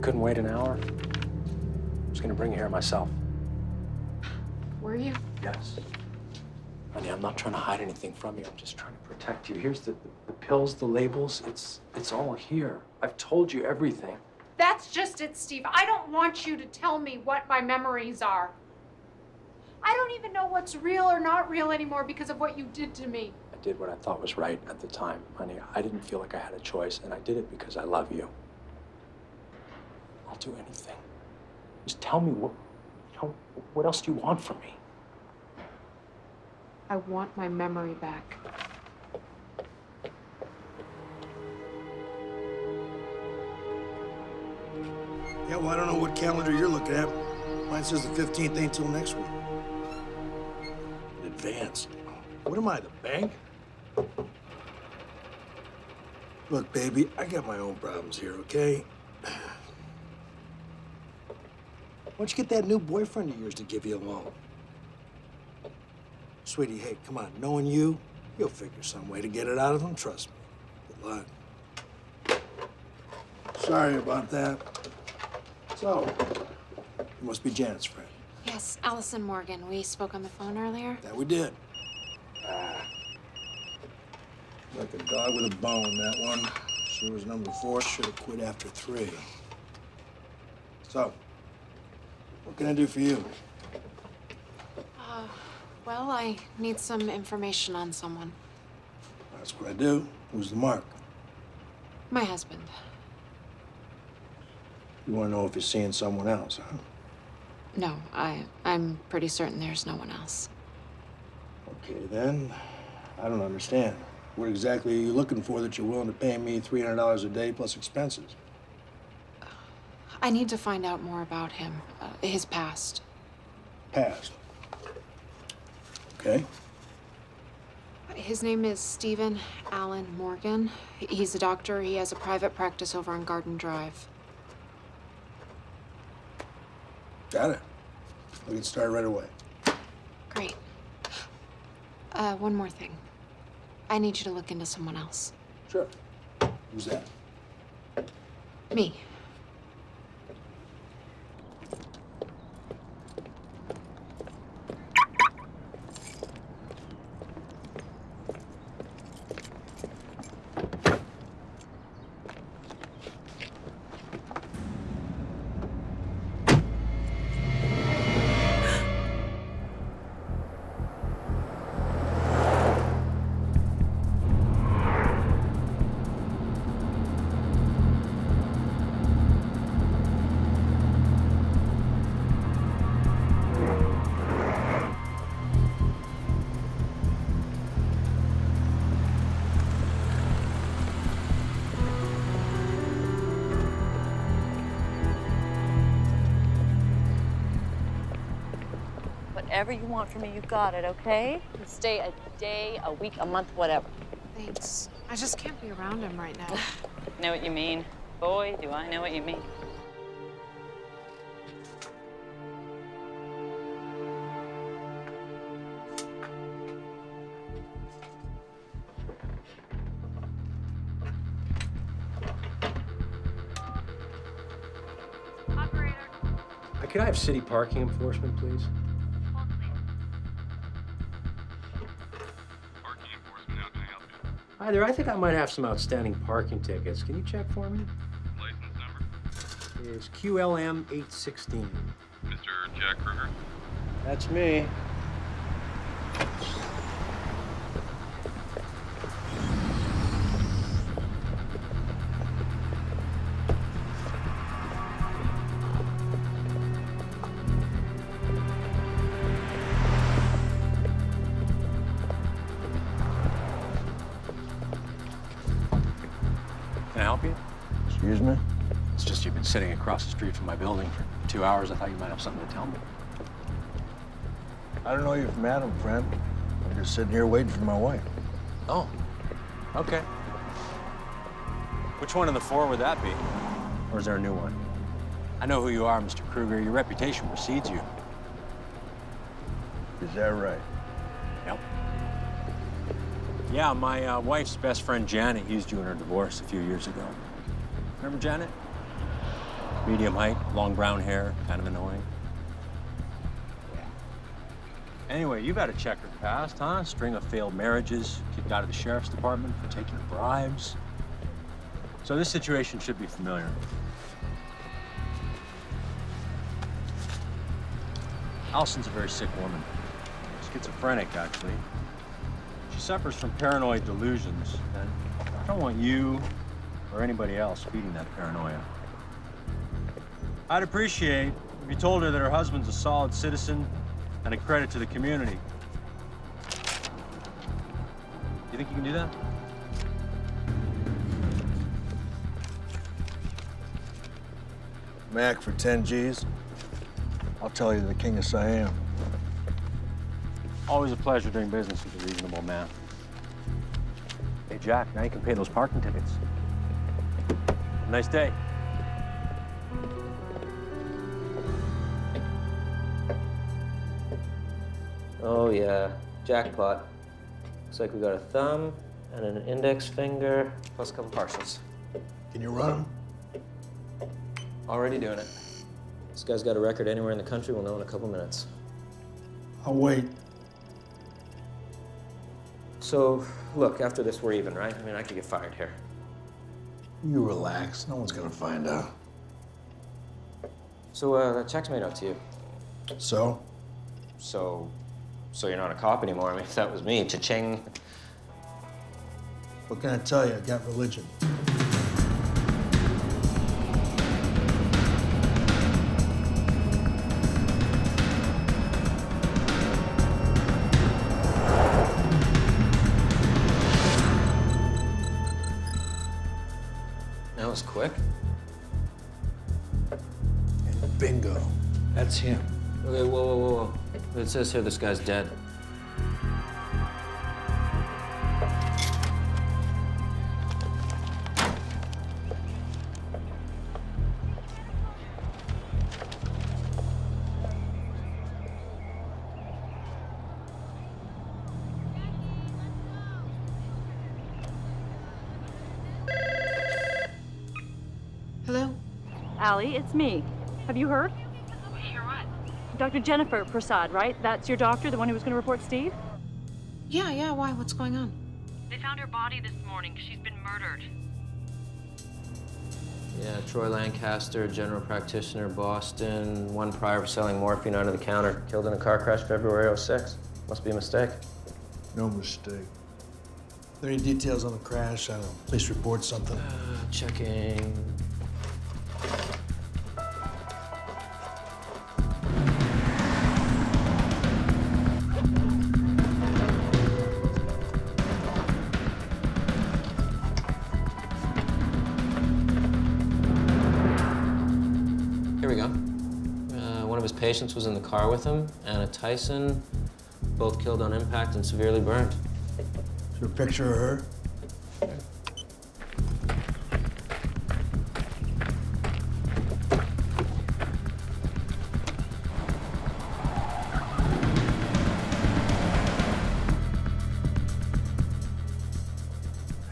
couldn't wait an hour, I was gonna bring you here myself. Were you? Yes. Honey, I'm not trying to hide anything from you. I'm just trying to protect you. Here's the pills, the labels. It's all here. I've told you everything. That's just it, Steve. I don't want you to tell me what my memories are. I don't even know what's real or not real anymore because of what you did to me. I did what I thought was right at the time, honey. I didn't feel like I had a choice, and I did it because I love you. I'll do anything. Just tell me what else do you want from me? I want my memory back. Yeah, well, I don't know what calendar you're looking at. Mine says the 15th ain't till next week. In advance. What am I, the bank? Look, baby, I got my own problems here, okay? Why don't you get that new boyfriend of yours to give you a loan? Sweetie, hey, come on. Knowing you, you'll figure some way to get it out of him, trust me. Good luck. Sorry about that. So, you must be Janet's friend. Yes, Allison Morgan. We spoke on the phone earlier. That we did. Like a dog with a bone, that one. She was number 4, should have quit after 3. So, what can I do for you? Well, I need some information on someone. That's what I do. Who's the mark? My husband. You want to know if you're seeing someone else, huh? No, I'm pretty certain there's no one else. Okay, then. I don't understand. What exactly are you looking for that you're willing to pay me $300 a day plus expenses? I need to find out more about him, his past. Past. Okay. His name is Stephen Allen Morgan. He's a doctor. He has a private practice over on Garden Drive. Got it. We can start right away. Great. One more thing. I need you to look into someone else. Sure. Who's that? Me. Whatever you want from me, you got it, okay? You can stay a day, a week, a month, whatever. Thanks. I just can't be around him right now. I know what you mean. Boy, do I know what you mean. Operator, Could I have city parking enforcement, please? hold please. Parking enforcement, how can I help you? Hi there. I think I might have some outstanding parking tickets. Can you check for me? License number? It's QLM 816. Mr. Jack Kruger? That's me. Can I help you? Excuse me? It's just you've been sitting across the street from my building for 2 hours. I thought you might have something to tell me. I don't know you from Adam, friend. I'm just sitting here waiting for my wife. Oh, okay. Which one of the 4 would that be? Or is there a new one? I know who you are, Mr. Kruger. Your reputation precedes you. Is that right? Yep. Yeah, my wife's best friend Janet used you in her divorce a few years ago. Remember Janet? Medium height, long brown hair, kind of annoying. Anyway, you've had a checkered past, huh? String of failed marriages, kicked out of the sheriff's department for taking bribes. So this situation should be familiar. Allison's a very sick woman. Schizophrenic, actually. She suffers from paranoid delusions, and I don't want you or anybody else feeding that paranoia. I'd appreciate if you told her that her husband's a solid citizen and a credit to the community. You think you can do that? Mac for 10 G's. I'll tell you the king of Siam. Always a pleasure doing business with a reasonable man. Hey, Jack, now you can pay those parking tickets. Have a nice day. Oh yeah, jackpot. Looks like we got a thumb and an index finger, plus a couple partials. Can you run them? Already doing it. This guy's got a record anywhere in the country, we'll know in a couple minutes. I'll wait. So, look, after this, we're even, right? I mean, I could get fired here. You relax. No one's gonna find out. So, that check's made out to you. So? So you're not a cop anymore. I mean, if that was me, cha-ching. What can I tell you? I got religion. That was quick. And bingo. That's him. Okay, whoa. It says here this guy's dead. Hello? Allie, it's me. Have you heard? Hear what? Dr. Jennifer Prasad, right? That's your doctor, the one who was going to report Steve? Yeah, why? What's going on? They found her body this morning. She's been murdered. Yeah, Troy Lancaster, general practitioner, Boston. One prior for selling morphine under the counter. Killed in a car crash February '06. Must be a mistake. No mistake. Are there any details on the crash? I don't know. Police report something. Checking. Here we go. One of his patients was in the car with him. Anna Tyson, both killed on impact and severely burned. Is there a picture of her?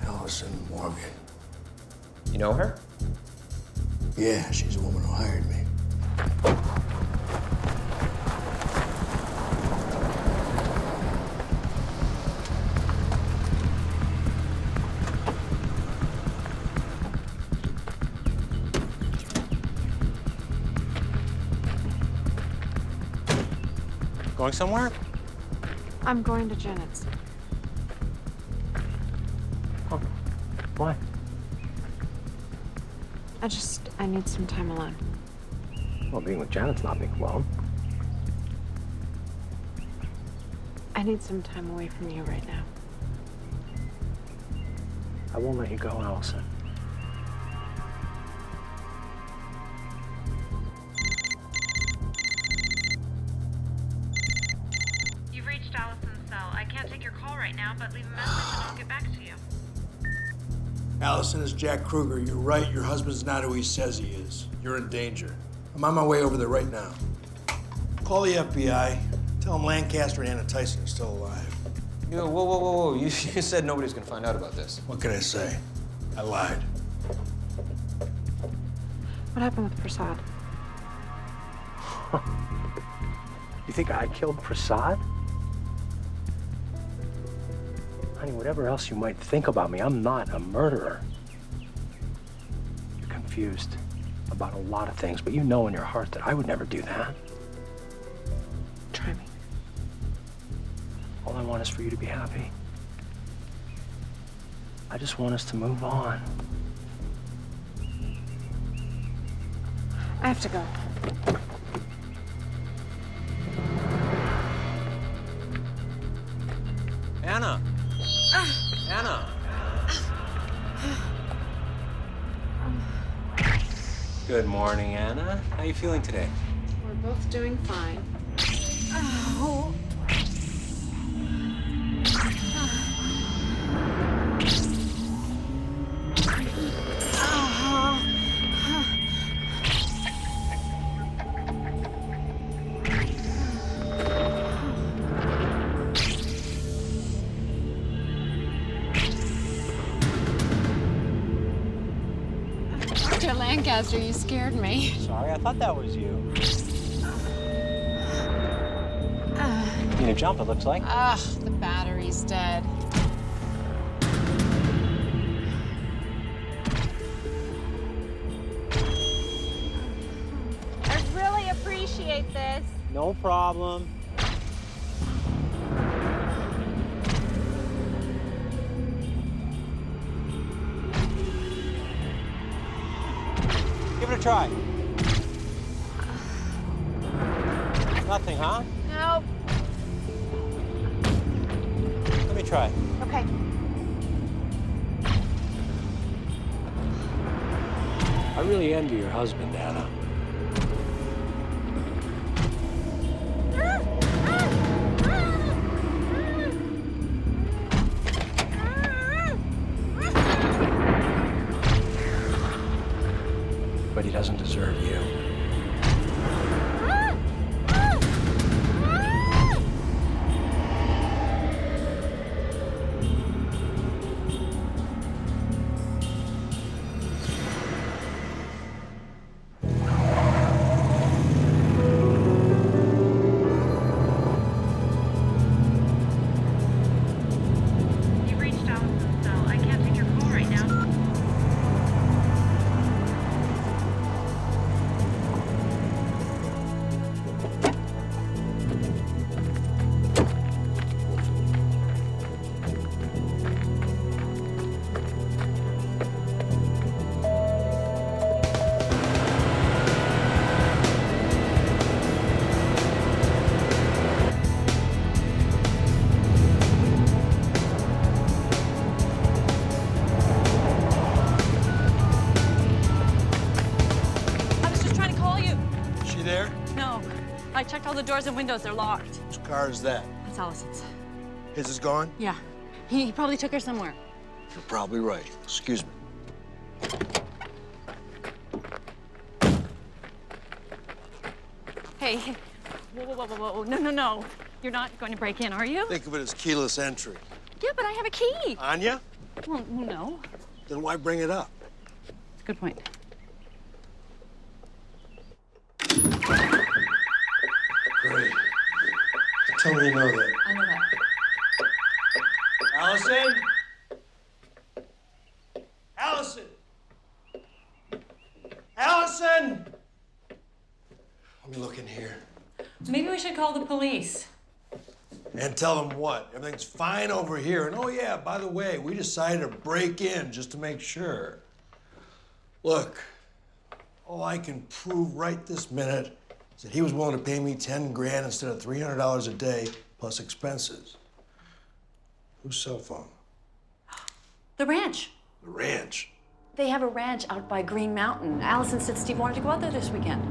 Allison Morgan. You know her? Yeah, she's the woman who hired me. Going somewhere? I'm going to Janet's. Oh, why? I need some time alone. Well, being with Janet's not being alone. I need some time away from you right now. I won't let you go, Allison. You've reached Allison's cell. I can't take your call right now, but leave a message and I'll get back to you. Allison, it's Jack Kruger. You're right. Your husband's not who he says he is. You're in danger. I'm on my way over there right now. Call the FBI. Tell them Lancaster and Anna Tyson are still alive. Yo, whoa. You said nobody's gonna find out about this. What can I say? I lied. What happened with Prasad? You think I killed Prasad? Honey, whatever else you might think about me, I'm not a murderer. You're confused about a lot of things, but you know in your heart that I would never do that. Try me. All I want is for you to be happy. I just want us to move on. I have to go. Anna! Anna! Good morning, Anna. How you feeling today? We're both doing fine. Oh. Dr. Lancaster, you scared me. Sorry, I thought that was you. Need a jump, it looks like. Ugh, the battery's dead. I really appreciate this. No problem. Give it a try. Nothing, huh? Nope. Let me try. Okay. I really envy your husband, Anna. But he doesn't deserve you. You've reached Allison's cell. I can't take your call right now. I was just trying to call you. She there? No. I checked all the doors and windows. They're locked. Whose car is that? That's Allison's. His is gone? Yeah. He probably took her somewhere. You're probably right. Excuse me. Hey, hey. Whoa, whoa, whoa, whoa, whoa. No, no, no. You're not going to break in, are you? Think of it as keyless entry. Yeah, but I have a key. Anya? Well, no. Then why bring it up? It's a good point. Great. Tell me you know that. I know that. Allison? Allison! Allison! Let me look in here. Maybe we should call the police. And tell them what? Everything's fine over here. And oh yeah, by the way, we decided to break in just to make sure. Look, all I can prove right this minute is that he was willing to pay me 10 grand instead of $300 a day plus expenses. Whose cell phone? The ranch. The ranch. They have a ranch out by Green Mountain. Allison said Steve wanted to go out there this weekend.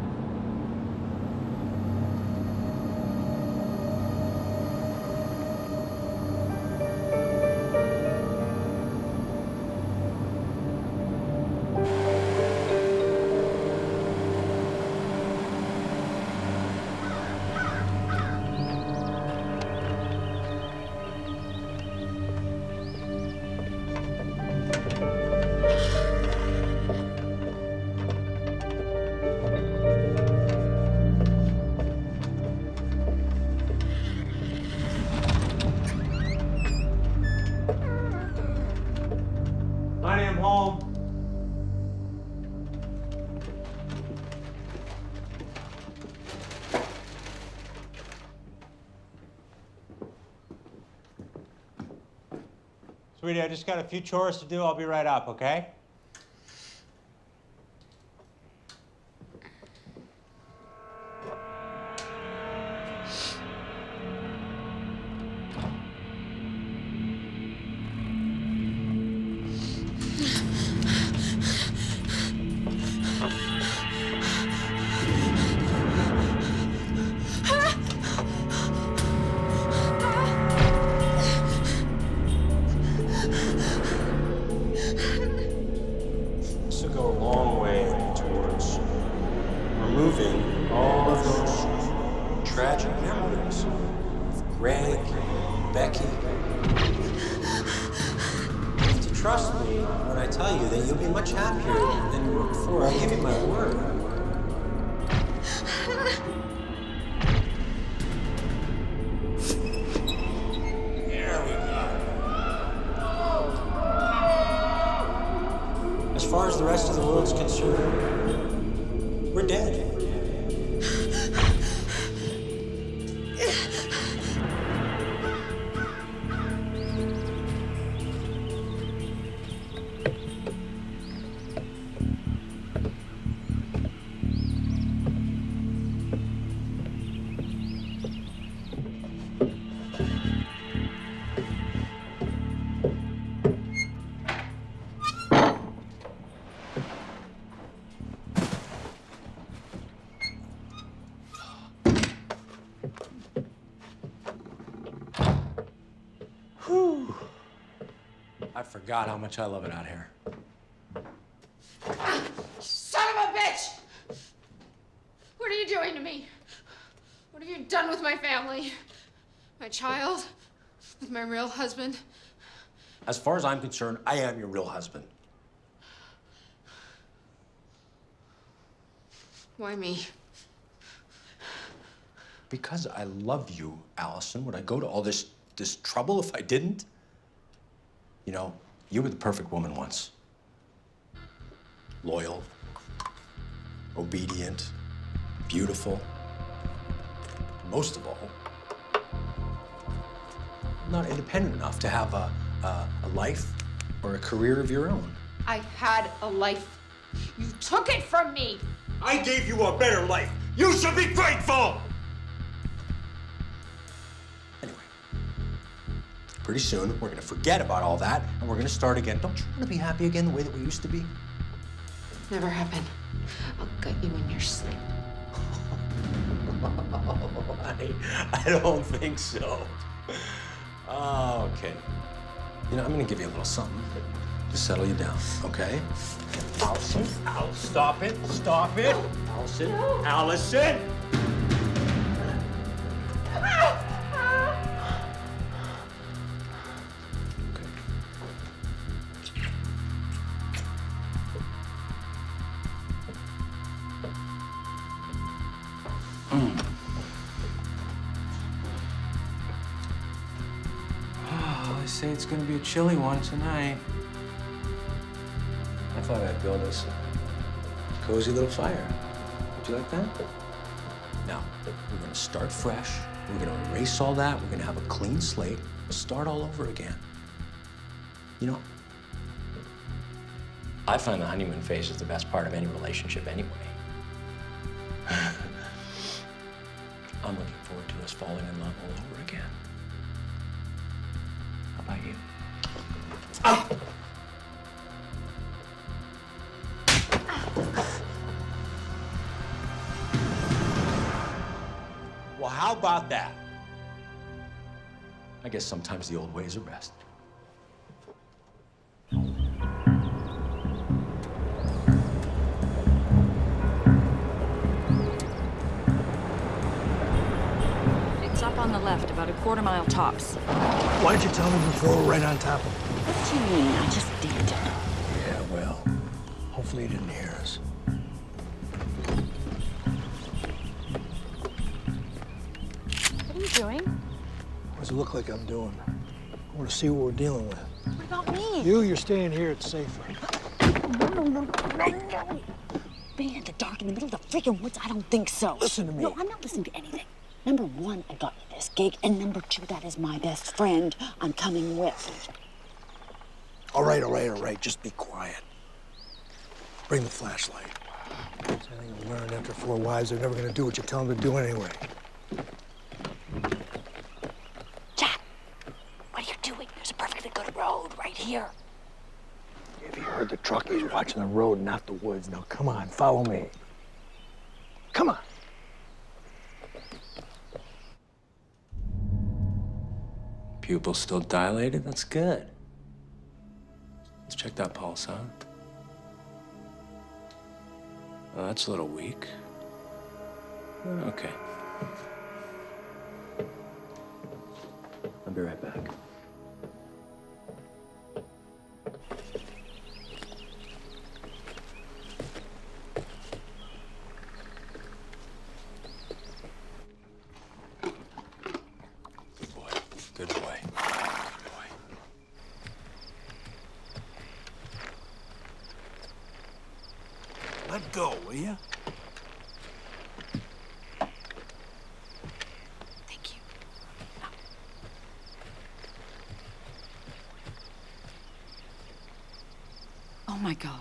Sweetie, I just got a few chores to do. I'll be right up, okay? This will go a long way towards removing all of those tragic memories of Greg, Becky. You have to trust me when I tell you that you'll be much happier than you were before. I give you my word. There we go. As far as the rest of the world's concerned, we're dead. Whew. I forgot how much I love it out here. Son of a bitch! What are you doing to me? What have you done with my family? My child? With my real husband? As far as I'm concerned, I am your real husband. Why me? Because I love you, Allison. Would I go to all this trouble if I didn't? You know, you were the perfect woman once. Loyal, obedient, beautiful. Most of all, not independent enough to have a life or a career of your own. I had a life. You took it from me. I gave you a better life. You should be grateful! Anyway, pretty soon we're gonna forget about all that and we're gonna start again. Don't you want to be happy again the way that we used to be? Never happened. I'll gut you in your sleep. I don't think so. Okay. You know, I'm gonna give you a little something to settle you down, okay? Allison, stop it, stop it. Allison, Allison! They say it's gonna be a chilly one tonight. I thought I'd build us a cozy little fire. Would you like that? Now, we're gonna start fresh. We're gonna erase all that. We're gonna have a clean slate. We'll start all over again. You know, I find the honeymoon phase is the best part of any relationship anyway. I'm looking forward to us falling in love all over again. How about you? Well, how about that? I guess sometimes the old ways are best. It's up on the left, about a quarter-mile tops. Why didn't you tell me before we're right on top of it? What do you mean? I just did. Yeah, well, hopefully he didn't hear us. What are you doing? What does it look like I'm doing? I want to see what we're dealing with. What about me? You're staying here. It's safer. No. Being in the dark in the middle of the freaking woods, I don't think so. Listen to me. No, I'm not listening to anything. Number one, I got you this gig, and number two, that is my best friend I'm coming with. All right. Just be quiet. Bring the flashlight. I think I've learned after 4 wives, they're never gonna do what you tell them to do anyway. Jack, what are you doing? There's a perfectly good road right here. Have you heard the truck? He's watching the road, not the woods. Now, come on, follow me. Come on. Pupils still dilated? That's good. Let's check that pulse out. Oh, that's a little weak. Okay. I'll be right back. Good boy. Good boy. Let go, will you? Thank you. Oh my God.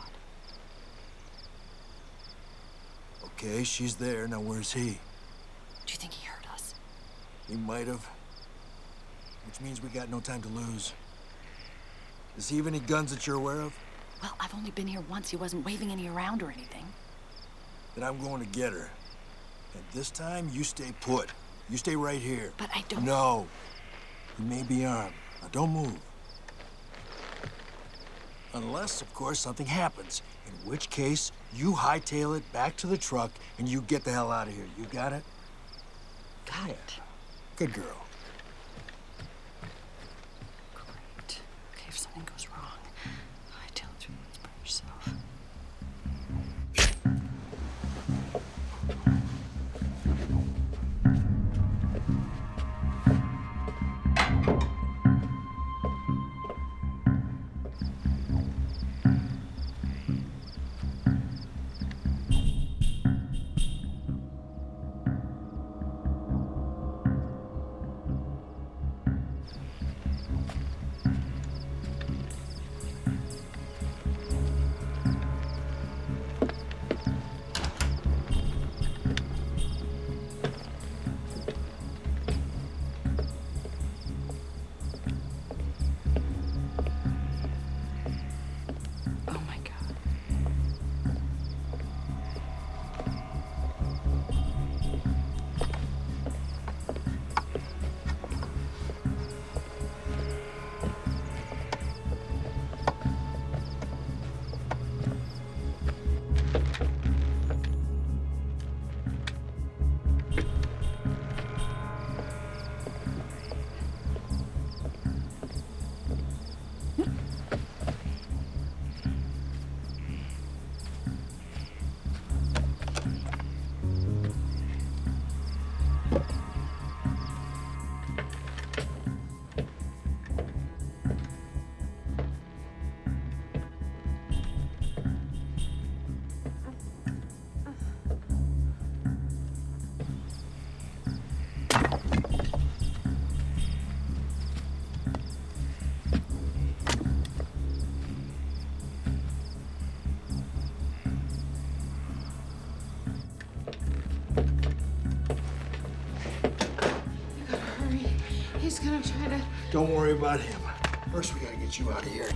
Okay, she's there. Now, where's he? Do you think he heard us? He might have. Which means we got no time to lose. Does he have any guns that you're aware of? Well, I've only been here once. He wasn't waving any around or anything. Then I'm going to get her. And this time, you stay put. You stay right here. But I don't... No. He may be armed. Now, don't move. Unless, of course, something happens. In which case, you hightail it back to the truck and you get the hell out of here. You got it? Got it. Good girl. Great. Okay, if something goes wrong, I tell it to you. It's by yourself. Oh my God. Hurry. He's gonna try to... Don't worry about him. First, we gotta get you out of here.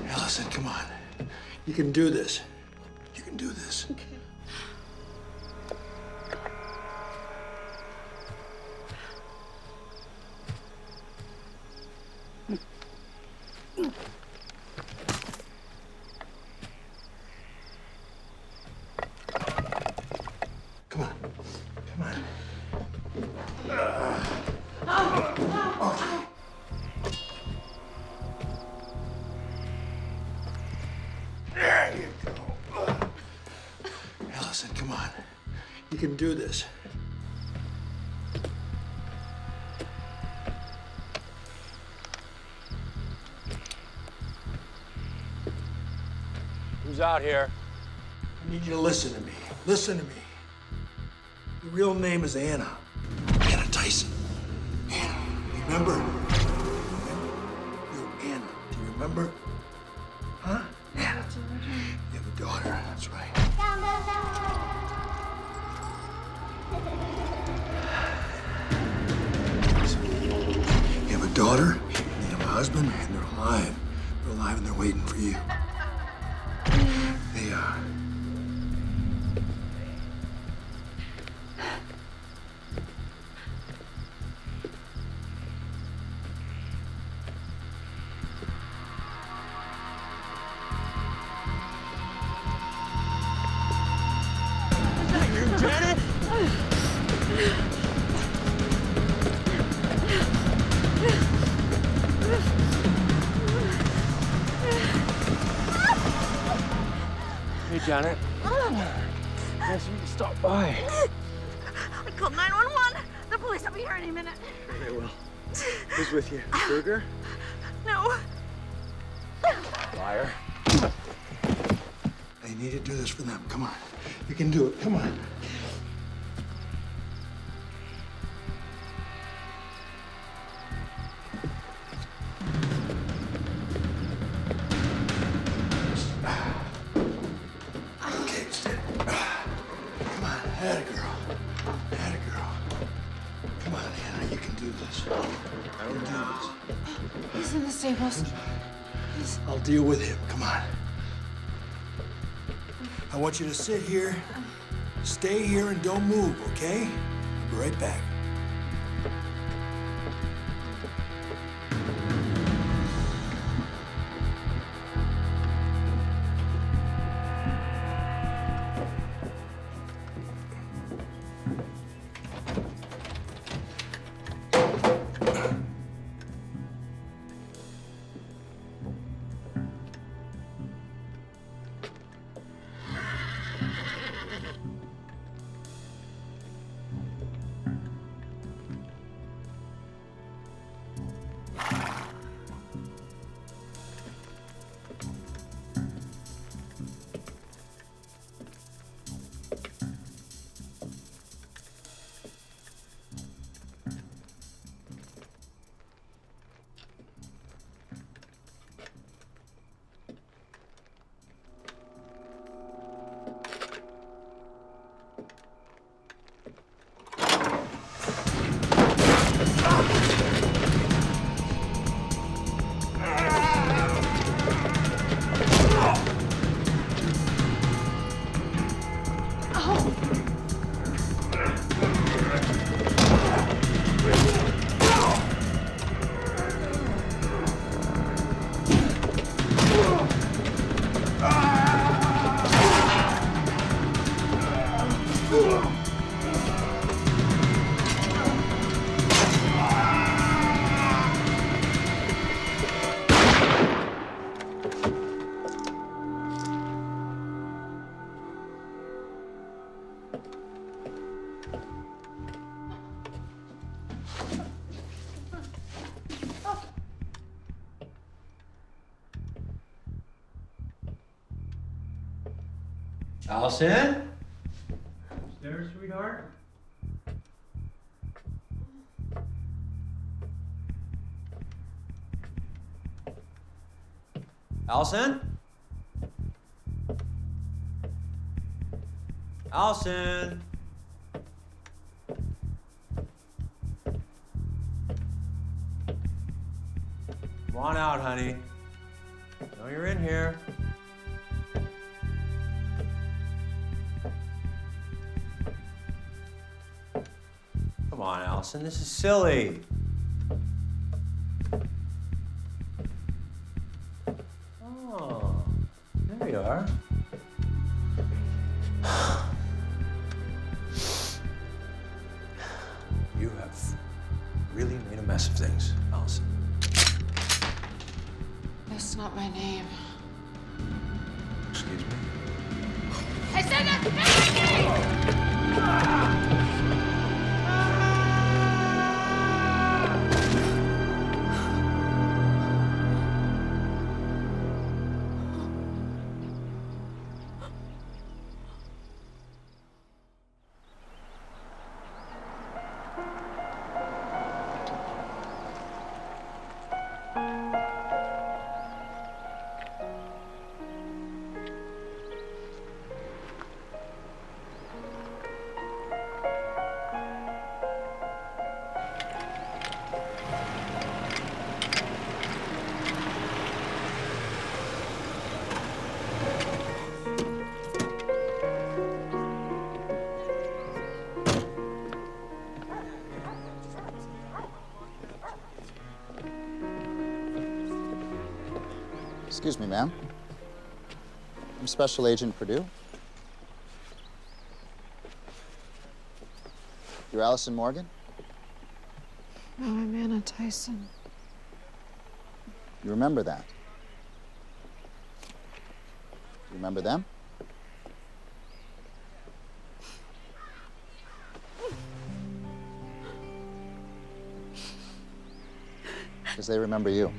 Allison, come on. You can do this. You can do this. Okay. Come on. Come on. There you go. Allison, come on. You can do this. Who's out here? I need you to listen to me. Listen to me. Your real name is Anna. Anna Tyson. Anna, remember? You're Anna. Do you remember? Huh? Anna. You have a daughter. That's right. You have a daughter, and you have a husband, and they're alive. They're alive and they're waiting for you. They are. Janet? Hey, Janet. Nice of you to stop by. I called 911. The police will be here any minute. They will. Who's with you? Kruger? No. Liar. I need to do this for them. Come on. You can do it. Come on. Okay, steady. Come on. Atta girl. Atta girl. Come on, Anna. You can do this. I don't do He's in the stables. this. I'll deal with him. Come on. I want you to sit here, stay here, and don't move, okay? I'll be right back. Allison? Upstairs, sweetheart? Allison? Allison? Come on out, honey. I know you're in here. Come on, Allison, this is silly. Oh, there you are. You have really made a mess of things, Allison. That's not my name. Excuse me? I said that's not my name! Excuse me, ma'am. I'm Special Agent Purdue. You're Allison Morgan? No, I'm Anna Tyson. You remember that? You remember them? Because they remember you.